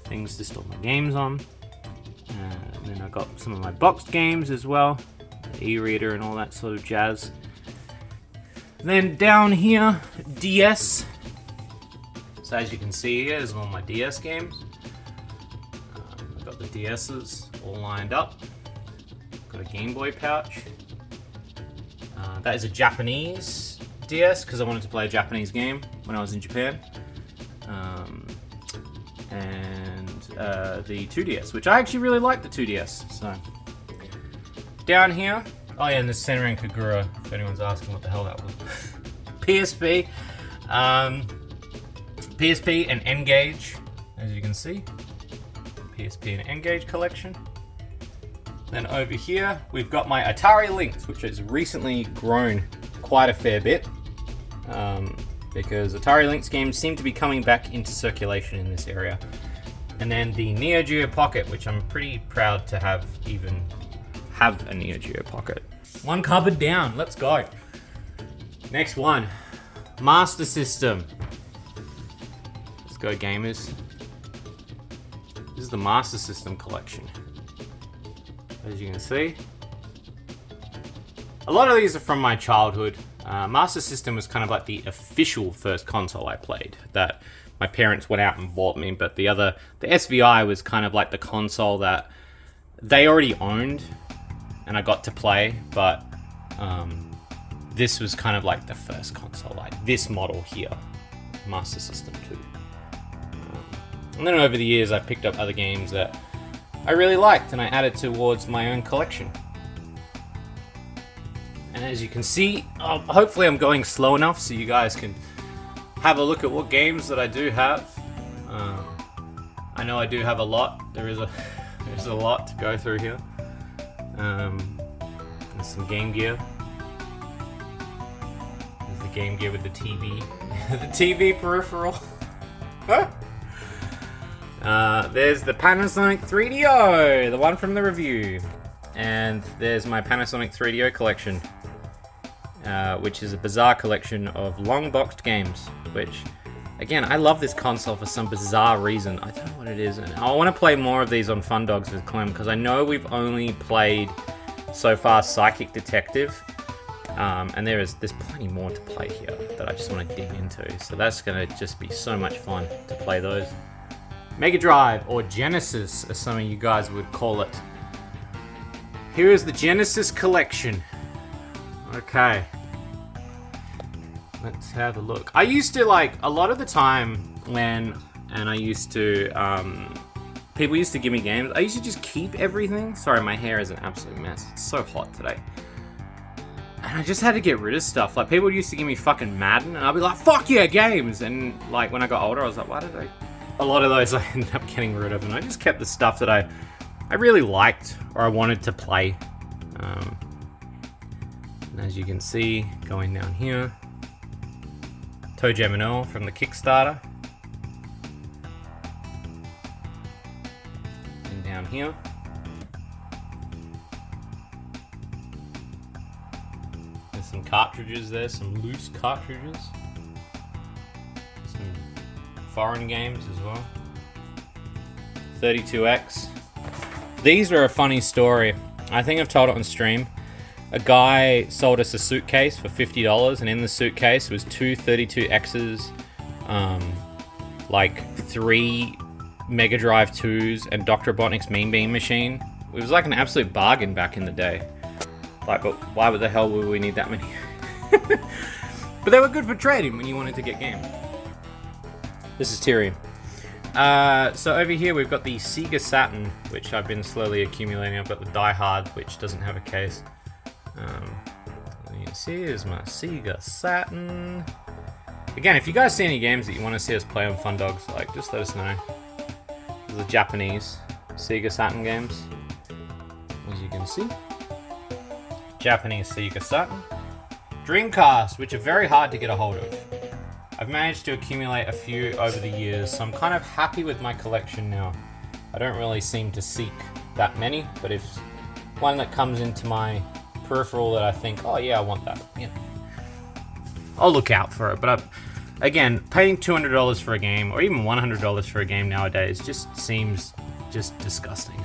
things to store my games on. And then I've got some of my boxed games as well, the e-reader and all that sort of jazz. Then down here, DS. So as you can see here, there's all my DS games. I've got the DS's all lined up. Got a Game Boy pouch. That is a Japanese DS because I wanted to play a Japanese game when I was in Japan. And the 2DS, which I actually really like the 2DS. So down here, oh yeah, and the Senran Kagura, if anyone's asking what the hell that was. PSP, PSP and N-Gage, as you can see. PSP and N-Gage collection. Then over here, we've got my Atari Lynx, which has recently grown quite a fair bit. Because Atari Lynx games seem to be coming back into circulation in this area. And then the Neo Geo Pocket, which I'm pretty proud to have a Neo Geo Pocket. One cupboard down, let's go. Next one, Master System. Let's go, gamers. This is the Master System collection. As you can see, a lot of these are from my childhood. Master System was kind of like the official first console I played that my parents went out and bought me, but the SVI was kind of like the console that they already owned and I got to play, but this was kind of like the first console, like this model here, Master System 2. And then over the years I picked up other games that I really liked and I added towards my own collection. And as you can see, hopefully I'm going slow enough so you guys can have a look at what games that I do have. I know I do have a lot. There's a lot to go through here. There's some Game Gear. There's the Game Gear with the TV. The TV peripheral. There's the Panasonic 3DO, the one from the review. And there's my Panasonic 3DO collection, which is a bizarre collection of long boxed games, which, again, I love this console for some bizarre reason. I don't know what it is. And I want to play more of these on Fun Dogs with Clem, because I know we've only played so far Psychic Detective, and there's plenty more to play here that I just want to dig into. So that's going to just be so much fun to play those. Mega Drive, or Genesis, as some of you guys would call it. Here is the Genesis collection. Okay. Let's have a look. I used to, like, a lot of the time when, and I used to, people used to give me games, I used to just keep everything. Sorry, my hair is an absolute mess. It's so hot today. And I just had to get rid of stuff. Like, people used to give me fucking Madden, and I'd be like, fuck yeah, games! And, like, when I got older, I was like, why did I... A lot of those I ended up getting rid of, and I just kept the stuff that I really liked, or I wanted to play. And as you can see, going down here, Toe Jam and Earl from the Kickstarter. And down here, there's some cartridges there, some loose cartridges. Some foreign games as well. 32X. These are a funny story. I think I've told it on stream. A guy sold us a suitcase for $50, and in the suitcase was two 32Xs, like 3 Mega Drive 2s, and Dr. Robotnik's Mean Bean Machine. It was like an absolute bargain back in the day. Like, but why the hell would we need that many? But they were good for trading when you wanted to get games. This is Tyrion. So over here we've got the Sega Saturn, which I've been slowly accumulating. I've got the Die Hard, which doesn't have a case. You can see here's my Sega Saturn. Again, if you guys see any games that you want to see us play on Fun Dogs, like, just let us know. These are Japanese Sega Saturn games, as you can see. Japanese Sega Saturn. Dreamcast, which are very hard to get a hold of. I've managed to accumulate a few over the years, so I'm kind of happy with my collection now. I don't really seem to seek that many, but if one that comes into my peripheral that I think, oh yeah, I want that, yeah, I'll look out for it. But again, paying $200 for a game, or even $100 for a game nowadays, just seems just disgusting.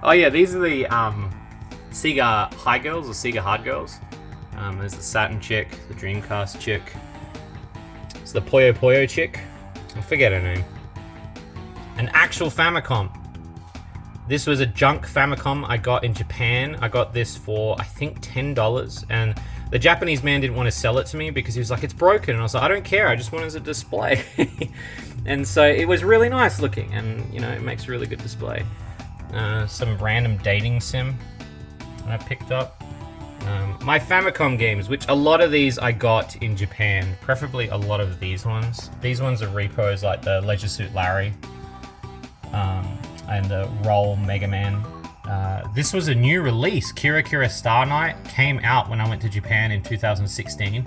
Oh yeah, these are the Sega High Girls, or Sega Hard Girls. There's the Saturn chick, the Dreamcast chick. It's the Puyo Puyo chick. I forget her name. An actual Famicom. This was a junk Famicom I got in Japan. I got this for, I think, $10. And the Japanese man didn't want to sell it to me because he was like, it's broken. And I was like, I don't care. I just want it as a display. And so it was really nice looking. And, you know, it makes a really good display. Some random dating sim I picked up. My Famicom games, which a lot of these I got in Japan, preferably a lot of these ones. These ones are repos like the Leisure Suit Larry and the Roll Mega Man. This was a new release. Kira Kira Star Night came out when I went to Japan in 2016,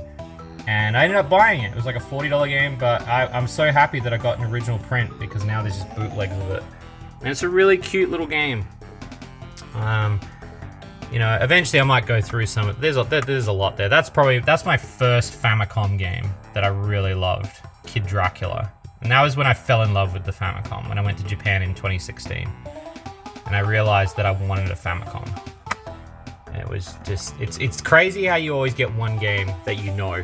and I ended up buying it. It was like a $40 game, but I'm so happy that I got an original print because now there's just bootlegs of it. And it's a really cute little game. You know, eventually I might go through some of there's a lot there. That's my first Famicom game that I really loved, Kid Dracula. And that was when I fell in love with the Famicom, when I went to Japan in 2016. And I realized that I wanted a Famicom. And it was just, it's crazy how you always get one game that you know,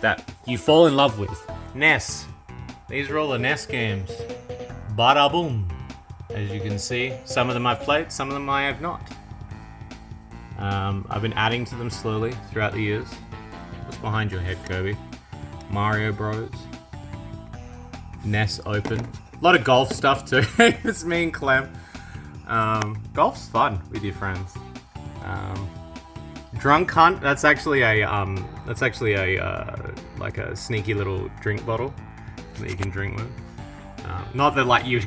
that you fall in love with. NES. These are all the NES games. Bada boom. As you can see, some of them I've played, some of them I have not. I've been adding to them slowly throughout the years. What's behind your head, Kirby? Mario Bros. NES Open. A lot of golf stuff too. It's me and Clem. Golf's fun with your friends. Drunk Hunt. That's actually a like a sneaky little drink bottle that you can drink with. Not that like you'd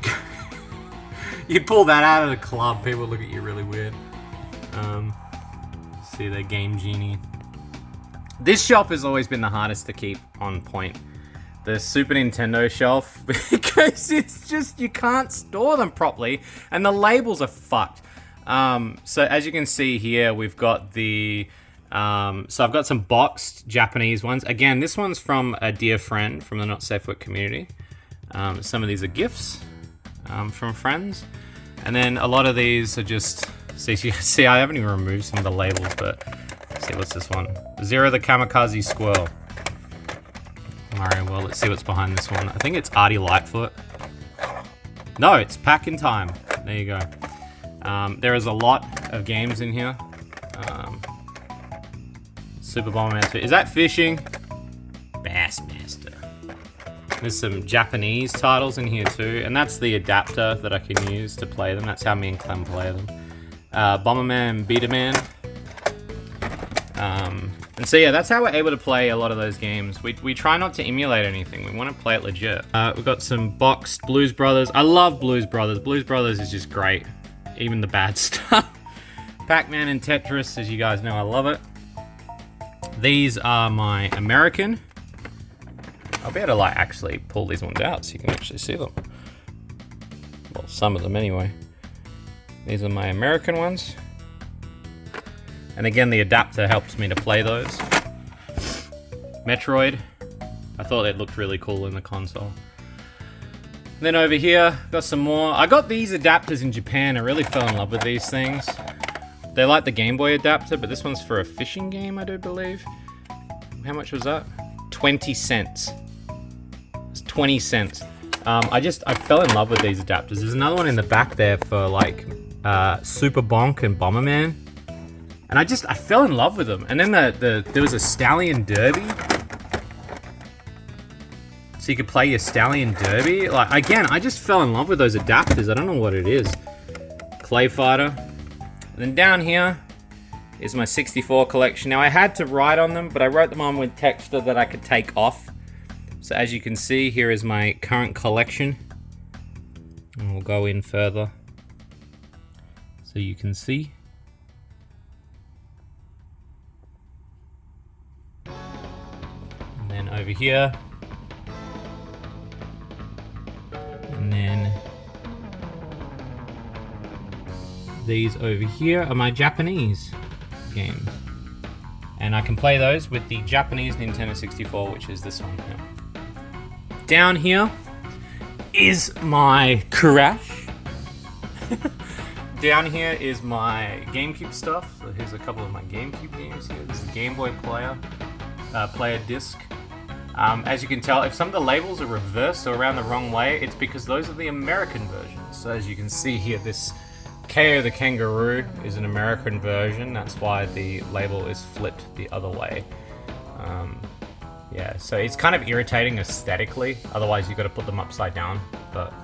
you'd pull that out of the club. People look at you really weird. See the Game Genie. This shelf has always been the hardest to keep on point. The Super Nintendo shelf, because it's just, you can't store them properly, and the labels are fucked. So as you can see here, we've got the, so I've got some boxed Japanese ones. Again, this one's from a dear friend from the Not Safe Work community. Some of these are gifts from friends. And then a lot of these are just, see, I haven't even removed some of the labels, but let's see, what's this one? Zero the Kamikaze Squirrel. Alright, well, let's see what's behind this one. I think it's Artie Lightfoot. No, it's Pack in Time. There you go. There is a lot of games in here. Super Bomberman 2. Is that fishing? Bassmaster. There's some Japanese titles in here too, and that's the adapter that I can use to play them. That's how me and Clem play them. Bomberman, Beaterman. And so yeah, that's how we're able to play a lot of those games. We try not to emulate anything. We want to play it legit. We've got some boxed Blues Brothers. I love Blues Brothers. Blues Brothers is just great. Even the bad stuff. Pac-Man and Tetris, as you guys know, I love it. These are my American. I'll be able to like actually pull these ones out so you can actually see them. Well, some of them anyway. These are my American ones. And again, the adapter helps me to play those. Metroid. I thought it looked really cool in the console. Then over here, got some more. I got these adapters in Japan. I really fell in love with these things. They like the Game Boy adapter, but this one's for a fishing game, I do believe. How much was that? 20 cents. It's 20 cents. I fell in love with these adapters. There's another one in the back there for like Super Bonk and Bomberman. And I fell in love with them. And then there was a Stallion Derby. So you could play your Stallion Derby. Like, again, I just fell in love with those adapters. I don't know what it is. Clay Fighter. And then down here is my 64 collection. Now I had to write on them, but I wrote them on with texture that I could take off. So as you can see, here is my current collection. And we'll go in further so you can see. And then over here. And then these over here are my Japanese games. And I can play those with the Japanese Nintendo 64, which is this one here. Down here is my Crash. Down here is my GameCube stuff. So here's a couple of my GameCube games here. This is the Game Boy player disc. As you can tell, if some of the labels are reversed or around the wrong way, it's because those are the American versions. So as you can see here, this KO the Kangaroo is an American version. That's why the label is flipped the other way. Yeah, so it's kind of irritating aesthetically. Otherwise, you've got to put them upside down. But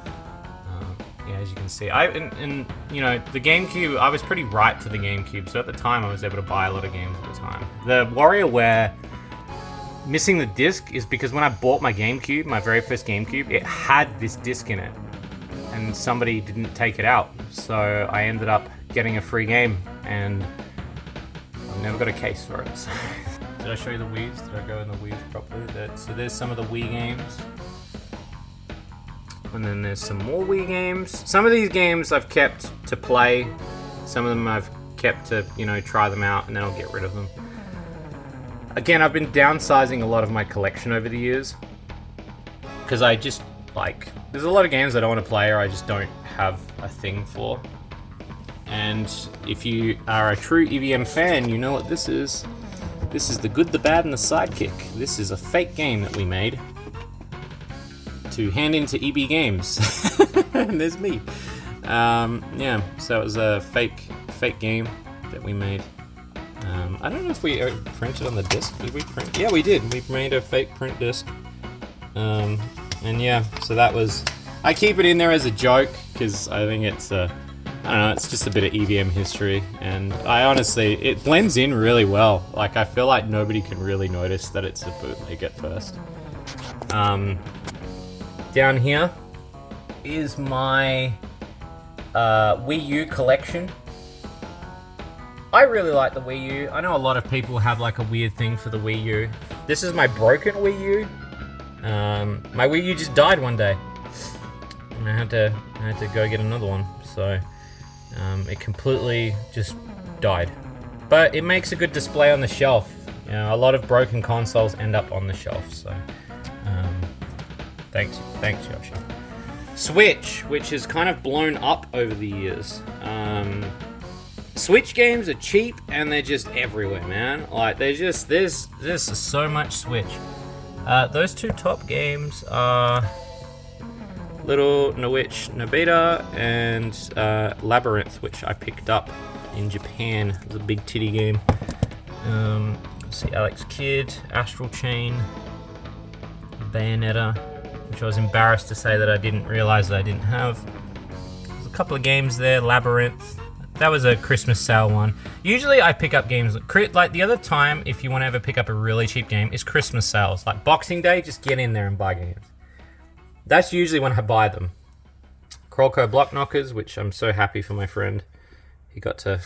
yeah, as you can see, you know, the GameCube, I was pretty ripe for the GameCube. So at the time, I was able to buy a lot of games at the time. The WarioWare missing the disc is because when I bought my GameCube, my very first GameCube, it had this disc in it. And somebody didn't take it out. So I ended up getting a free game, and I've never got a case for it. So. Did I show you the Wii's? Did I go in the Wii's properly? So there's some of the Wii games. And then there's some more Wii games. Some of these games I've kept to play. Some of them I've kept to, you know, try them out, and then I'll get rid of them. Again, I've been downsizing a lot of my collection over the years. Because I just, like, there's a lot of games I don't want to play or I just don't have a thing for. And if you are a true EVM fan, you know what this is. This is The Good, the Bad, and the Sidekick. This is a fake game that we made to hand into EB Games. And there's me. Yeah, so it was a fake game that we made. I don't know if we printed on the disc. Did we print? Yeah, we did. We made a fake print disc. And yeah, so that was... I keep it in there as a joke, because I think it's I don't know, it's just a bit of EVM history, and I honestly, it blends in really well. Like, I feel like nobody can really notice that it's a bootleg at first. Down here is my Wii U collection. I really like the Wii U. I know a lot of people have like a weird thing for the Wii U. This is my broken Wii U. My Wii U just died one day, and I had to go get another one. So it completely just died. But it makes a good display on the shelf. You know, a lot of broken consoles end up on the shelf. So thanks Yoshi. Switch, which has kind of blown up over the years. Switch games are cheap and they're just everywhere, man. Like, there's so much Switch. Those two top games are Little Nowitch Nobita and Labyrinth, which I picked up in Japan. It was a big titty game. Let's see, Alex Kidd, Astral Chain, Bayonetta, which I was embarrassed to say that I didn't realize that I didn't have. There's a couple of games there, Labyrinth. That was a Christmas sale one. Usually I pick up games, like the other time, if you want to ever pick up a really cheap game, is Christmas sales. Like Boxing Day, just get in there and buy games. That's usually when I buy them. Krolko Block Knockers, which I'm so happy for my friend. He got to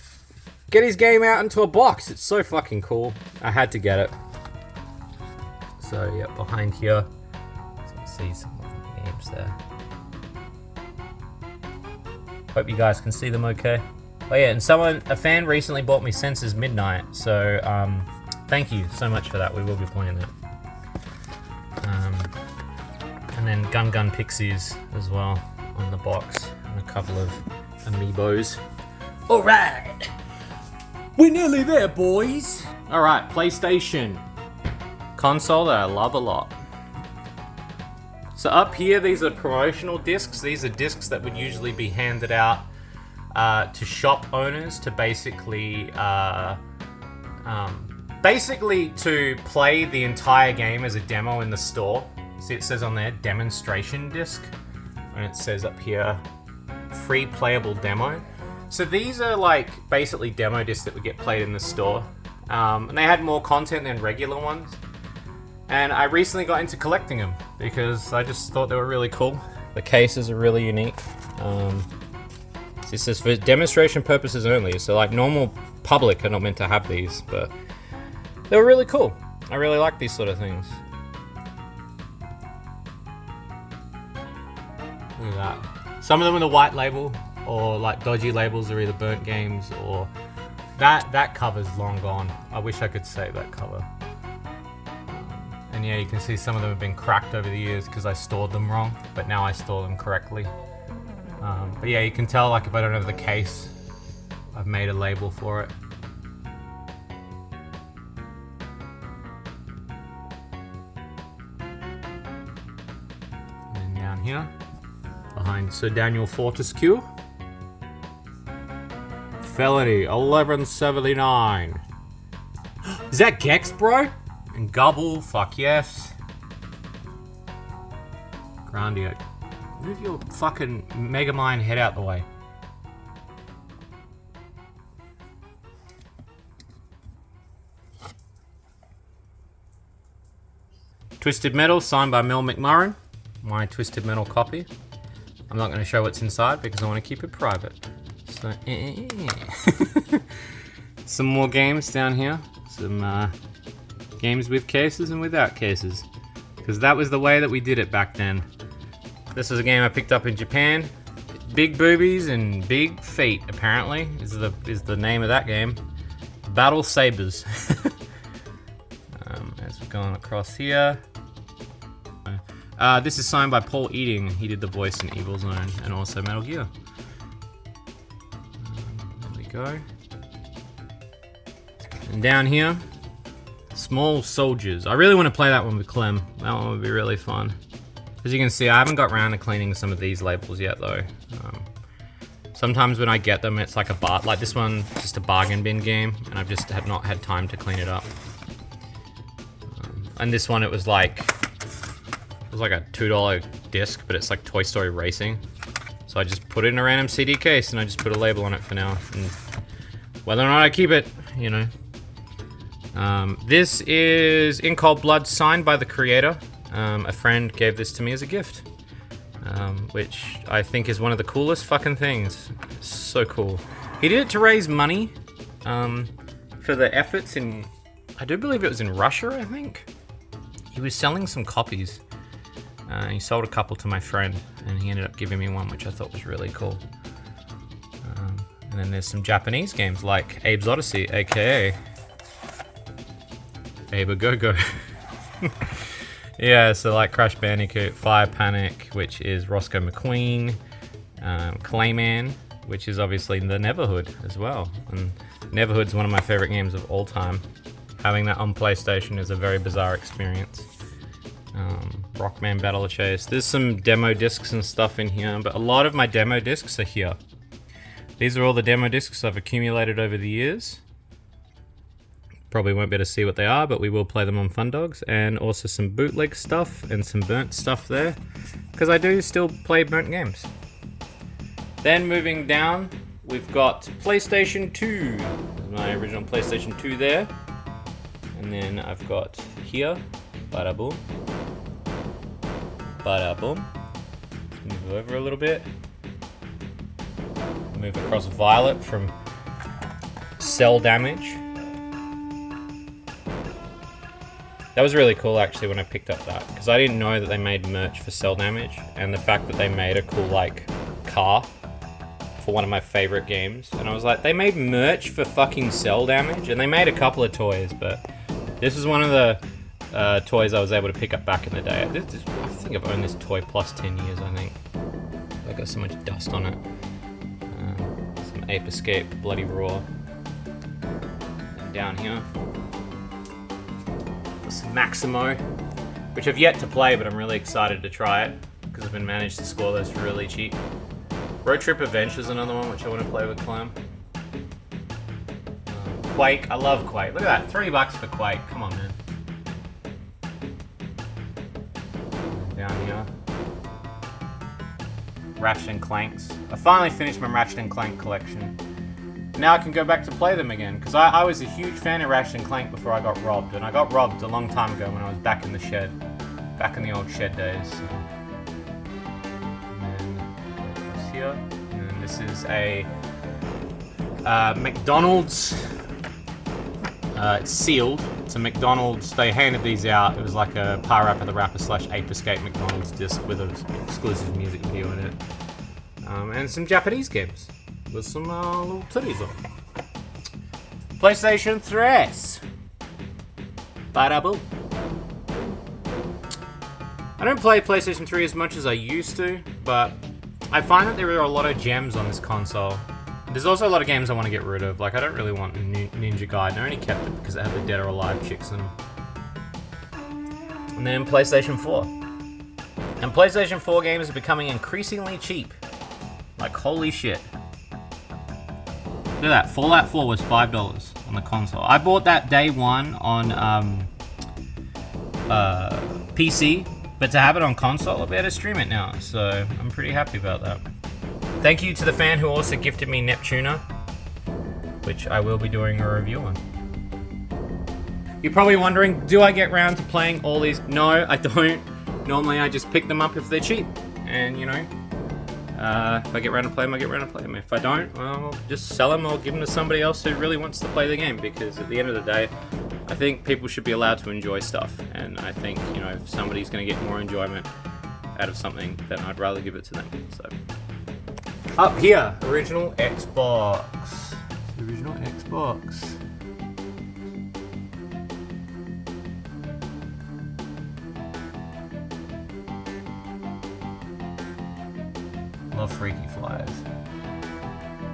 get his game out into a box. It's so fucking cool. I had to get it. So yeah, behind here, you can see some of the games there. Hope you guys can see them okay. Oh yeah, and a fan recently bought me Senses Midnight, so thank you so much for that. We will be playing that. And then Gun Pixies as well on the box, and a couple of amiibos. Alright! We're nearly there, boys! Alright, PlayStation. Console that I love a lot. So up here, these are promotional discs. These are discs that would usually be handed out to shop owners to basically to play the entire game as a demo in the store. See, it says on there, demonstration disc, and it says up here, free playable demo. So these are like basically demo discs that would get played in the store, and they had more content than regular ones. And I recently got into collecting them because I just thought they were really cool. The cases are really unique. This is for demonstration purposes only, so like normal public are not meant to have these, but they were really cool. I really like these sort of things. Look at that. Some of them are the white label, or like dodgy labels are either burnt games, or that cover's long gone. I wish I could save that cover. And yeah, you can see some of them have been cracked over the years because I stored them wrong, but now I store them correctly. But yeah, you can tell, like, if I don't have the case, I've made a label for it. And then down here, behind Sir Daniel Fortescue, Felony 1179. Is that Gex, bro? And Gubble, fuck yes. Grandio. Move your fucking Megamind head out the way. Twisted Metal, signed by Mel McMurrin. My Twisted Metal copy. I'm not going to show what's inside because I want to keep it private. So, some more games down here. Some games with cases and without cases. Because that was the way that we did it back then. This is a game I picked up in Japan. Big boobies and big feet, apparently, is the name of that game. Battle Sabers. As we're going across here. This is signed by Paul Eating. He did the voice in Evil Zone and also Metal Gear. There we go. And down here, Small Soldiers. I really want to play that one with Clem. That one would be really fun. As you can see, I haven't got around to cleaning some of these labels yet, though. Sometimes when I get them, it's like like this one, just a bargain bin game, and I've just not had time to clean it up. And this one, it was like a $2 disc, but it's like Toy Story Racing. So So I just put it in a random CD case and I just put a label on it for now. And whether or not I keep it, you know. This is In Cold Blood, signed by the creator. A friend gave this to me as a gift. Which I think is one of the coolest fucking things. It's so cool. He did it to raise money for the efforts in, I do believe it was in Russia, I think. He was selling some copies. He sold a couple to my friend, and he ended up giving me one, which I thought was really cool. And then there's some Japanese games like Abe's Odyssey, aka Abe a Go-Go. Yeah, so like Crash Bandicoot, Fire Panic, which is Roscoe McQueen, Clayman, which is obviously the Neverhood as well. And Neverhood's one of my favorite games of all time. Having that on PlayStation is a very bizarre experience. Rockman Battle Chase. There's some demo discs and stuff in here, but a lot of my demo discs are here. These are all the demo discs I've accumulated over the years. Probably won't be able to see what they are, but we will play them on Fun Dogs. And also some bootleg stuff and some burnt stuff there, because I do still play burnt games. Then moving down, we've got PlayStation 2. My original PlayStation 2 there. And then I've got here, bada boom. Bada boom. Move over a little bit. Move across Violet from Cell Damage. That was really cool actually when I picked up that, because I didn't know that they made merch for Cell Damage, and the fact that they made a cool like car for one of my favorite games, and I was like, they made merch for fucking Cell Damage, and they made a couple of toys, but this was one of the toys I was able to pick up back in the day. I think I've owned this toy plus 10 years, I think. I got so much dust on it. Some Ape Escape, Bloody Roar. And down here, some Maximo, which I've yet to play, but I'm really excited to try it because I've been managed to score those for really cheap. Road Trip Adventure is another one which I want to play with Clem. Quake, I love Quake. Look at that, $3 for Quake. Come on, man. Down here, Ratchet and Clanks. I finally finished my Ratchet and Clank collection. Now I can go back to play them again, because I was a huge fan of Ratchet and Clank before I got robbed, and I got robbed a long time ago when I was back in the shed, back in the old shed days. And then across here, and then this is a McDonald's. It's sealed. It's a McDonald's. They handed these out. It was like a Parappa the Rapper / Ape Escape McDonald's disc with an exclusive music video in it, and some Japanese games with some little titties on. PlayStation 3. Bada-boom. I don't play PlayStation 3 as much as I used to, but I find that there are a lot of gems on this console. There's also a lot of games I want to get rid of. Like, I don't really want Ninja Gaiden. I only kept it because it had the Dead or Alive chicks in them. And then PlayStation 4. And PlayStation 4 games are becoming increasingly cheap. Like, holy shit. Look at that, Fallout 4 was $5 on the console. I bought that day one on PC, but to have it on console, I'll be able to stream it now, so I'm pretty happy about that. Thank you to the fan who also gifted me Neptuna, which I will be doing a review on. You're probably wondering, do I get round to playing all these? No, I don't. Normally I just pick them up if they're cheap, and you know, if I get around to play them, I get around to play them. If I don't, well, I'll just sell them or give them to somebody else who really wants to play the game, because at the end of the day, I think people should be allowed to enjoy stuff, and I think, you know, if somebody's going to get more enjoyment out of something, then I'd rather give it to them. So, up here, original Xbox. Original Xbox. Love Freaky Flyers.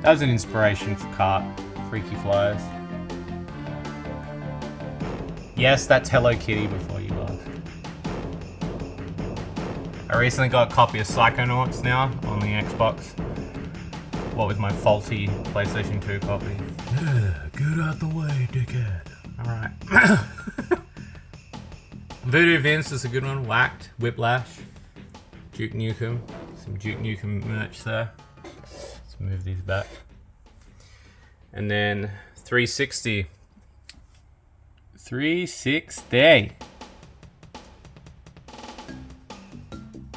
That was an inspiration for Cart. Freaky Flyers. Yes, that's Hello Kitty before you ask. I recently got a copy of Psychonauts now on the Xbox. What with my faulty PlayStation 2 copy. Yeah, get out the way, dickhead. Alright. Voodoo Vince is a good one. Whacked, Whiplash, Duke Nukem. Some Duke Nukem merch there. Let's move these back. And then 360. 360.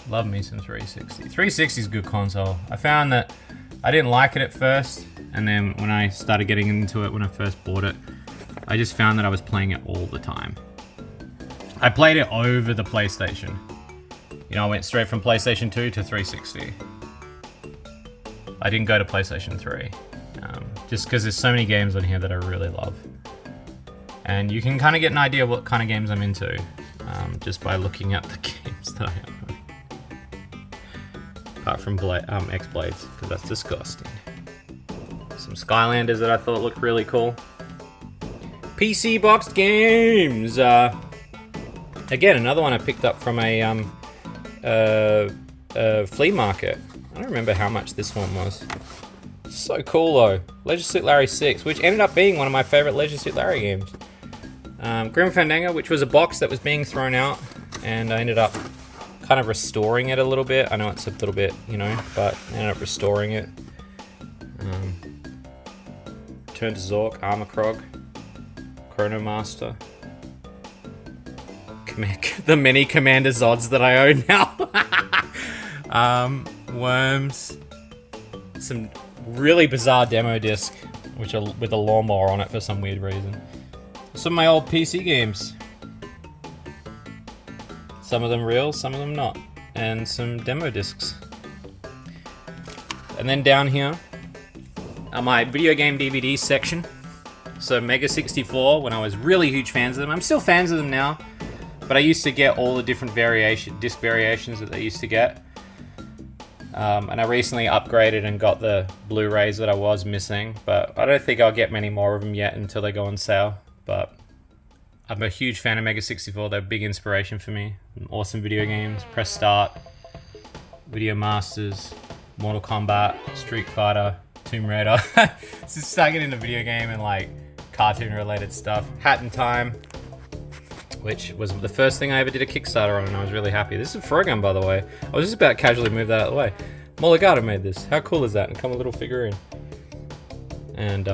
Love me some 360. 360 is a good console. I found that I didn't like it at first, and then when I started getting into it when I first bought it, I just found that I was playing it all the time. I played it over the PlayStation. You know, I went straight from PlayStation 2 to 360. I didn't go to PlayStation 3. Just because there's so many games on here that I really love. And you can kind of get an idea of what kind of games I'm into just by looking at the games that I have. Apart from X-Blades, because that's disgusting. Some Skylanders that I thought looked really cool. PC boxed games! Again, another one I picked up from a flea market. I don't remember how much this one was. So cool though. Leisure Suit Larry 6, which ended up being one of my favorite Leisure Suit Larry games. Grim Fandango, which was a box that was being thrown out, and I ended up kind of restoring it a little bit. I know it's a little bit, you know, but I ended up restoring it. Turn to Zork, Armor Krog, Chrono Master. The many Commander Zods that I own now. Worms. Some really bizarre demo disc, which are with a lawnmower on it for some weird reason. Some of my old PC games. Some of them real, some of them not. And some demo discs. And then down here are my video game DVD section. So Mega 64, when I was really huge fans of them. I'm still fans of them now, but I used to get all the different disc variations that they used to get. And I recently upgraded and got the Blu-rays that I was missing, but I don't think I'll get many more of them yet until they go on sale. But I'm a huge fan of Mega 64. They're a big inspiration for me. Awesome video games. Press Start, Video Masters, Mortal Kombat, Street Fighter, Tomb Raider. Just start getting into video game and like cartoon related stuff. Hat in Time, which was the first thing I ever did a Kickstarter on, and I was really happy. This is a Frogun, by the way. I was just about to casually move that out of the way. Mulligata made this. How cool is that? And come a little figurine. And,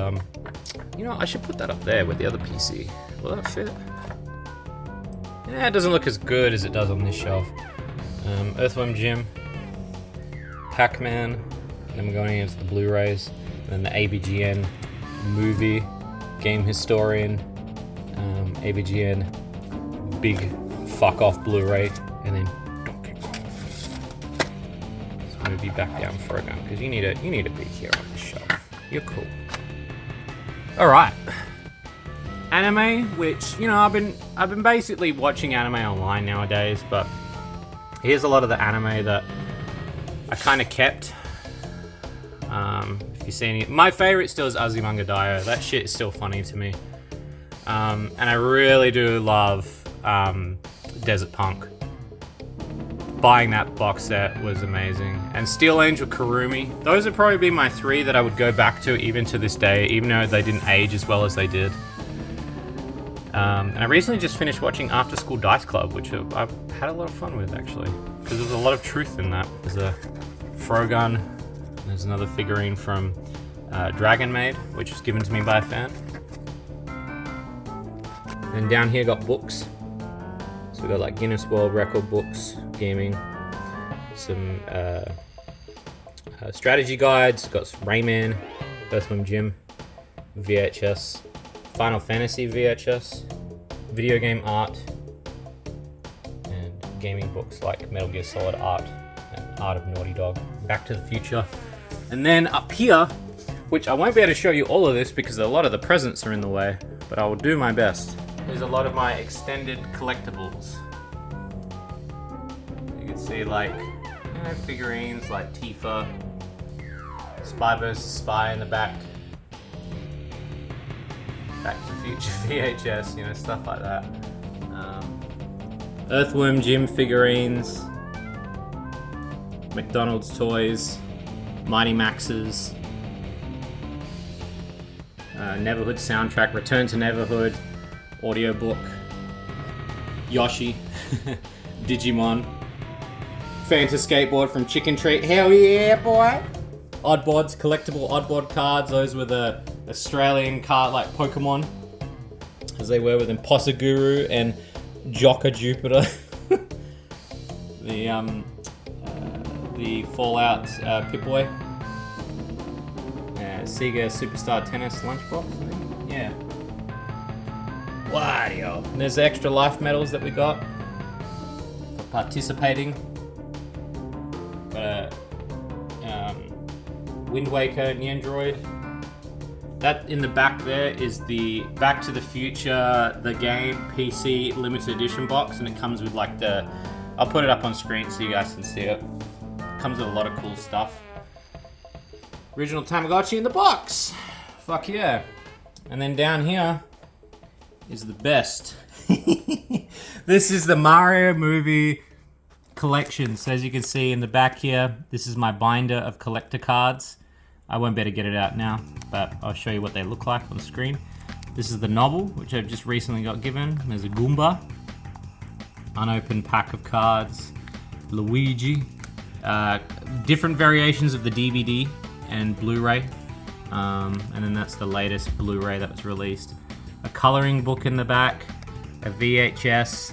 you know, I should put that up there with the other PC. Will that fit? Yeah, it doesn't look as good as it does on this shelf. Earthworm Jim, Pac-Man, and then we're going into the Blu-rays, and then the ABGN movie, Game Historian, ABGN big fuck off Blu-ray, and then Donkey Kong. Let's move you back down for a gun, because you need to be here on the shelf. You're cool. All right. Anime, which, you know, I've been basically watching anime online nowadays, but here's a lot of the anime that I kind of kept. If you see any, my favorite still is Azumanga Daioh. That shit is still funny to me. And I really do love Desert Punk. Buying that box set was amazing. And Steel Angel Kurumi. Those would probably be my three that I would go back to even to this day, even though they didn't age as well as they did. And I recently just finished watching After School Dice Club, which I've had a lot of fun with, actually. Because there's a lot of truth in that. There's a Frogun. There's another figurine from Dragon Maid, which was given to me by a fan. And down here got books. So we've got like Guinness World Record books, gaming, some strategy guides, got Rayman, Earthworm Jim, VHS, Final Fantasy VHS, video game art, and gaming books like Metal Gear Solid Art and Art of Naughty Dog, Back to the Future. And then up here, which I won't be able to show you all of this because a lot of the presents are in the way, but I will do my best. There's a lot of my extended collectibles. You can see like, you know, figurines like Tifa, Spy vs. Spy in the back, Back to the Future VHS, you know, stuff like that. Earthworm Jim figurines, McDonald's toys, Mighty Maxes, Neverhood soundtrack, Return to Neverhood, audiobook, Yoshi, Digimon, Fanta skateboard from Chicken Treat. Hell yeah, boy! Oddbods, collectible Oddbod cards. Those were the Australian card, like Pokemon, as they were with Imposter Guru and Jocker Jupiter. The Fallout Pip-Boy. Sega Superstar Tennis Lunchbox, I think. Yeah. Wario. And there's the extra life medals that we got for participating. Wind Waker, Neandroid. That in the back there is the Back to the Future, the game PC limited edition box, and it comes with like the... I'll put it up on screen so you guys can see it. It comes with a lot of cool stuff. Original Tamagotchi in the box. Fuck yeah. And then down here is the best. This is the Mario movie collection. So as you can see in the back here, this is my binder of collector cards. I won't be able to get it out now, but I'll show you what they look like on the screen. This is the novel, which I've just recently got given. There's a Goomba. Unopened pack of cards. Luigi. Different variations of the DVD and Blu-ray, and then that's the latest Blu-ray that was released. A coloring book in the back, a VHS,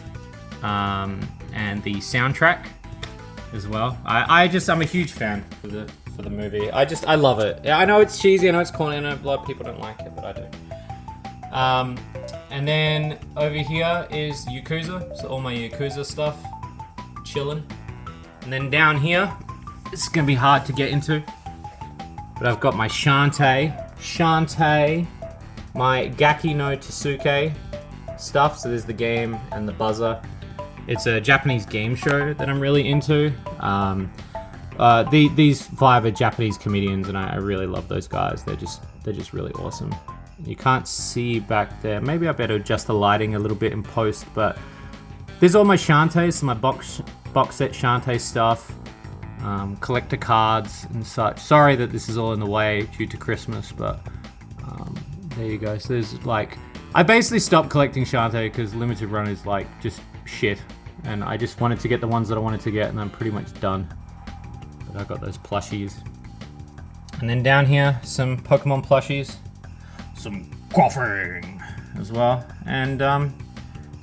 and the soundtrack as well. I'm a huge fan for the movie. I love it. I know it's cheesy, I know it's corny, I know a lot of people don't like it, but I do. And then over here is Yakuza, so all my Yakuza stuff, chilling. And then down here, it's gonna be hard to get into, but I've got my Shantae, my Gaki no Tsuke stuff. So there's the game and the buzzer. It's a Japanese game show that I'm really into. These 5 are Japanese comedians, and I really love those guys. They're just really awesome. You can't see back there. Maybe I better adjust the lighting a little bit in post, but there's all my Shantaes, so my box set Shantae stuff. Collector cards and such. Sorry that this is all in the way due to Christmas, but there you go. So there's like, I basically stopped collecting Shantae because limited run is like just shit, and I just wanted to get the ones that I wanted to get, and I'm pretty much done. But I got those plushies, and then down here some Pokemon plushies, some Quaffing as well, and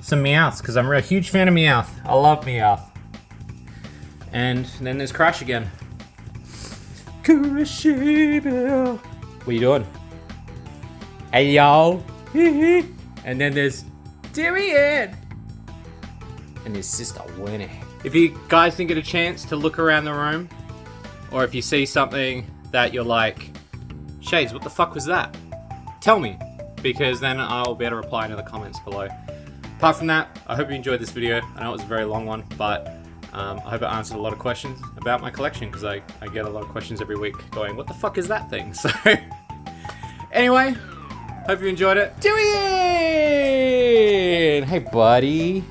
some Meowths because I'm a huge fan of Meowth. I love Meowth. And then there's Crash again. Kurashima. What are you doing? Hey yo. And then there's Tyrion and his sister Winnie. If you guys didn't get a chance to look around the room, or if you see something that you're like, Shades, what the fuck was that? Tell me, because then I'll be able to reply to the comments below. Apart from that, I hope you enjoyed this video. I know it was a very long one, but I hope it answered a lot of questions about my collection, because I get a lot of questions every week going, what the fuck is that thing? So, anyway, hope you enjoyed it. Tyrion! Hey, buddy.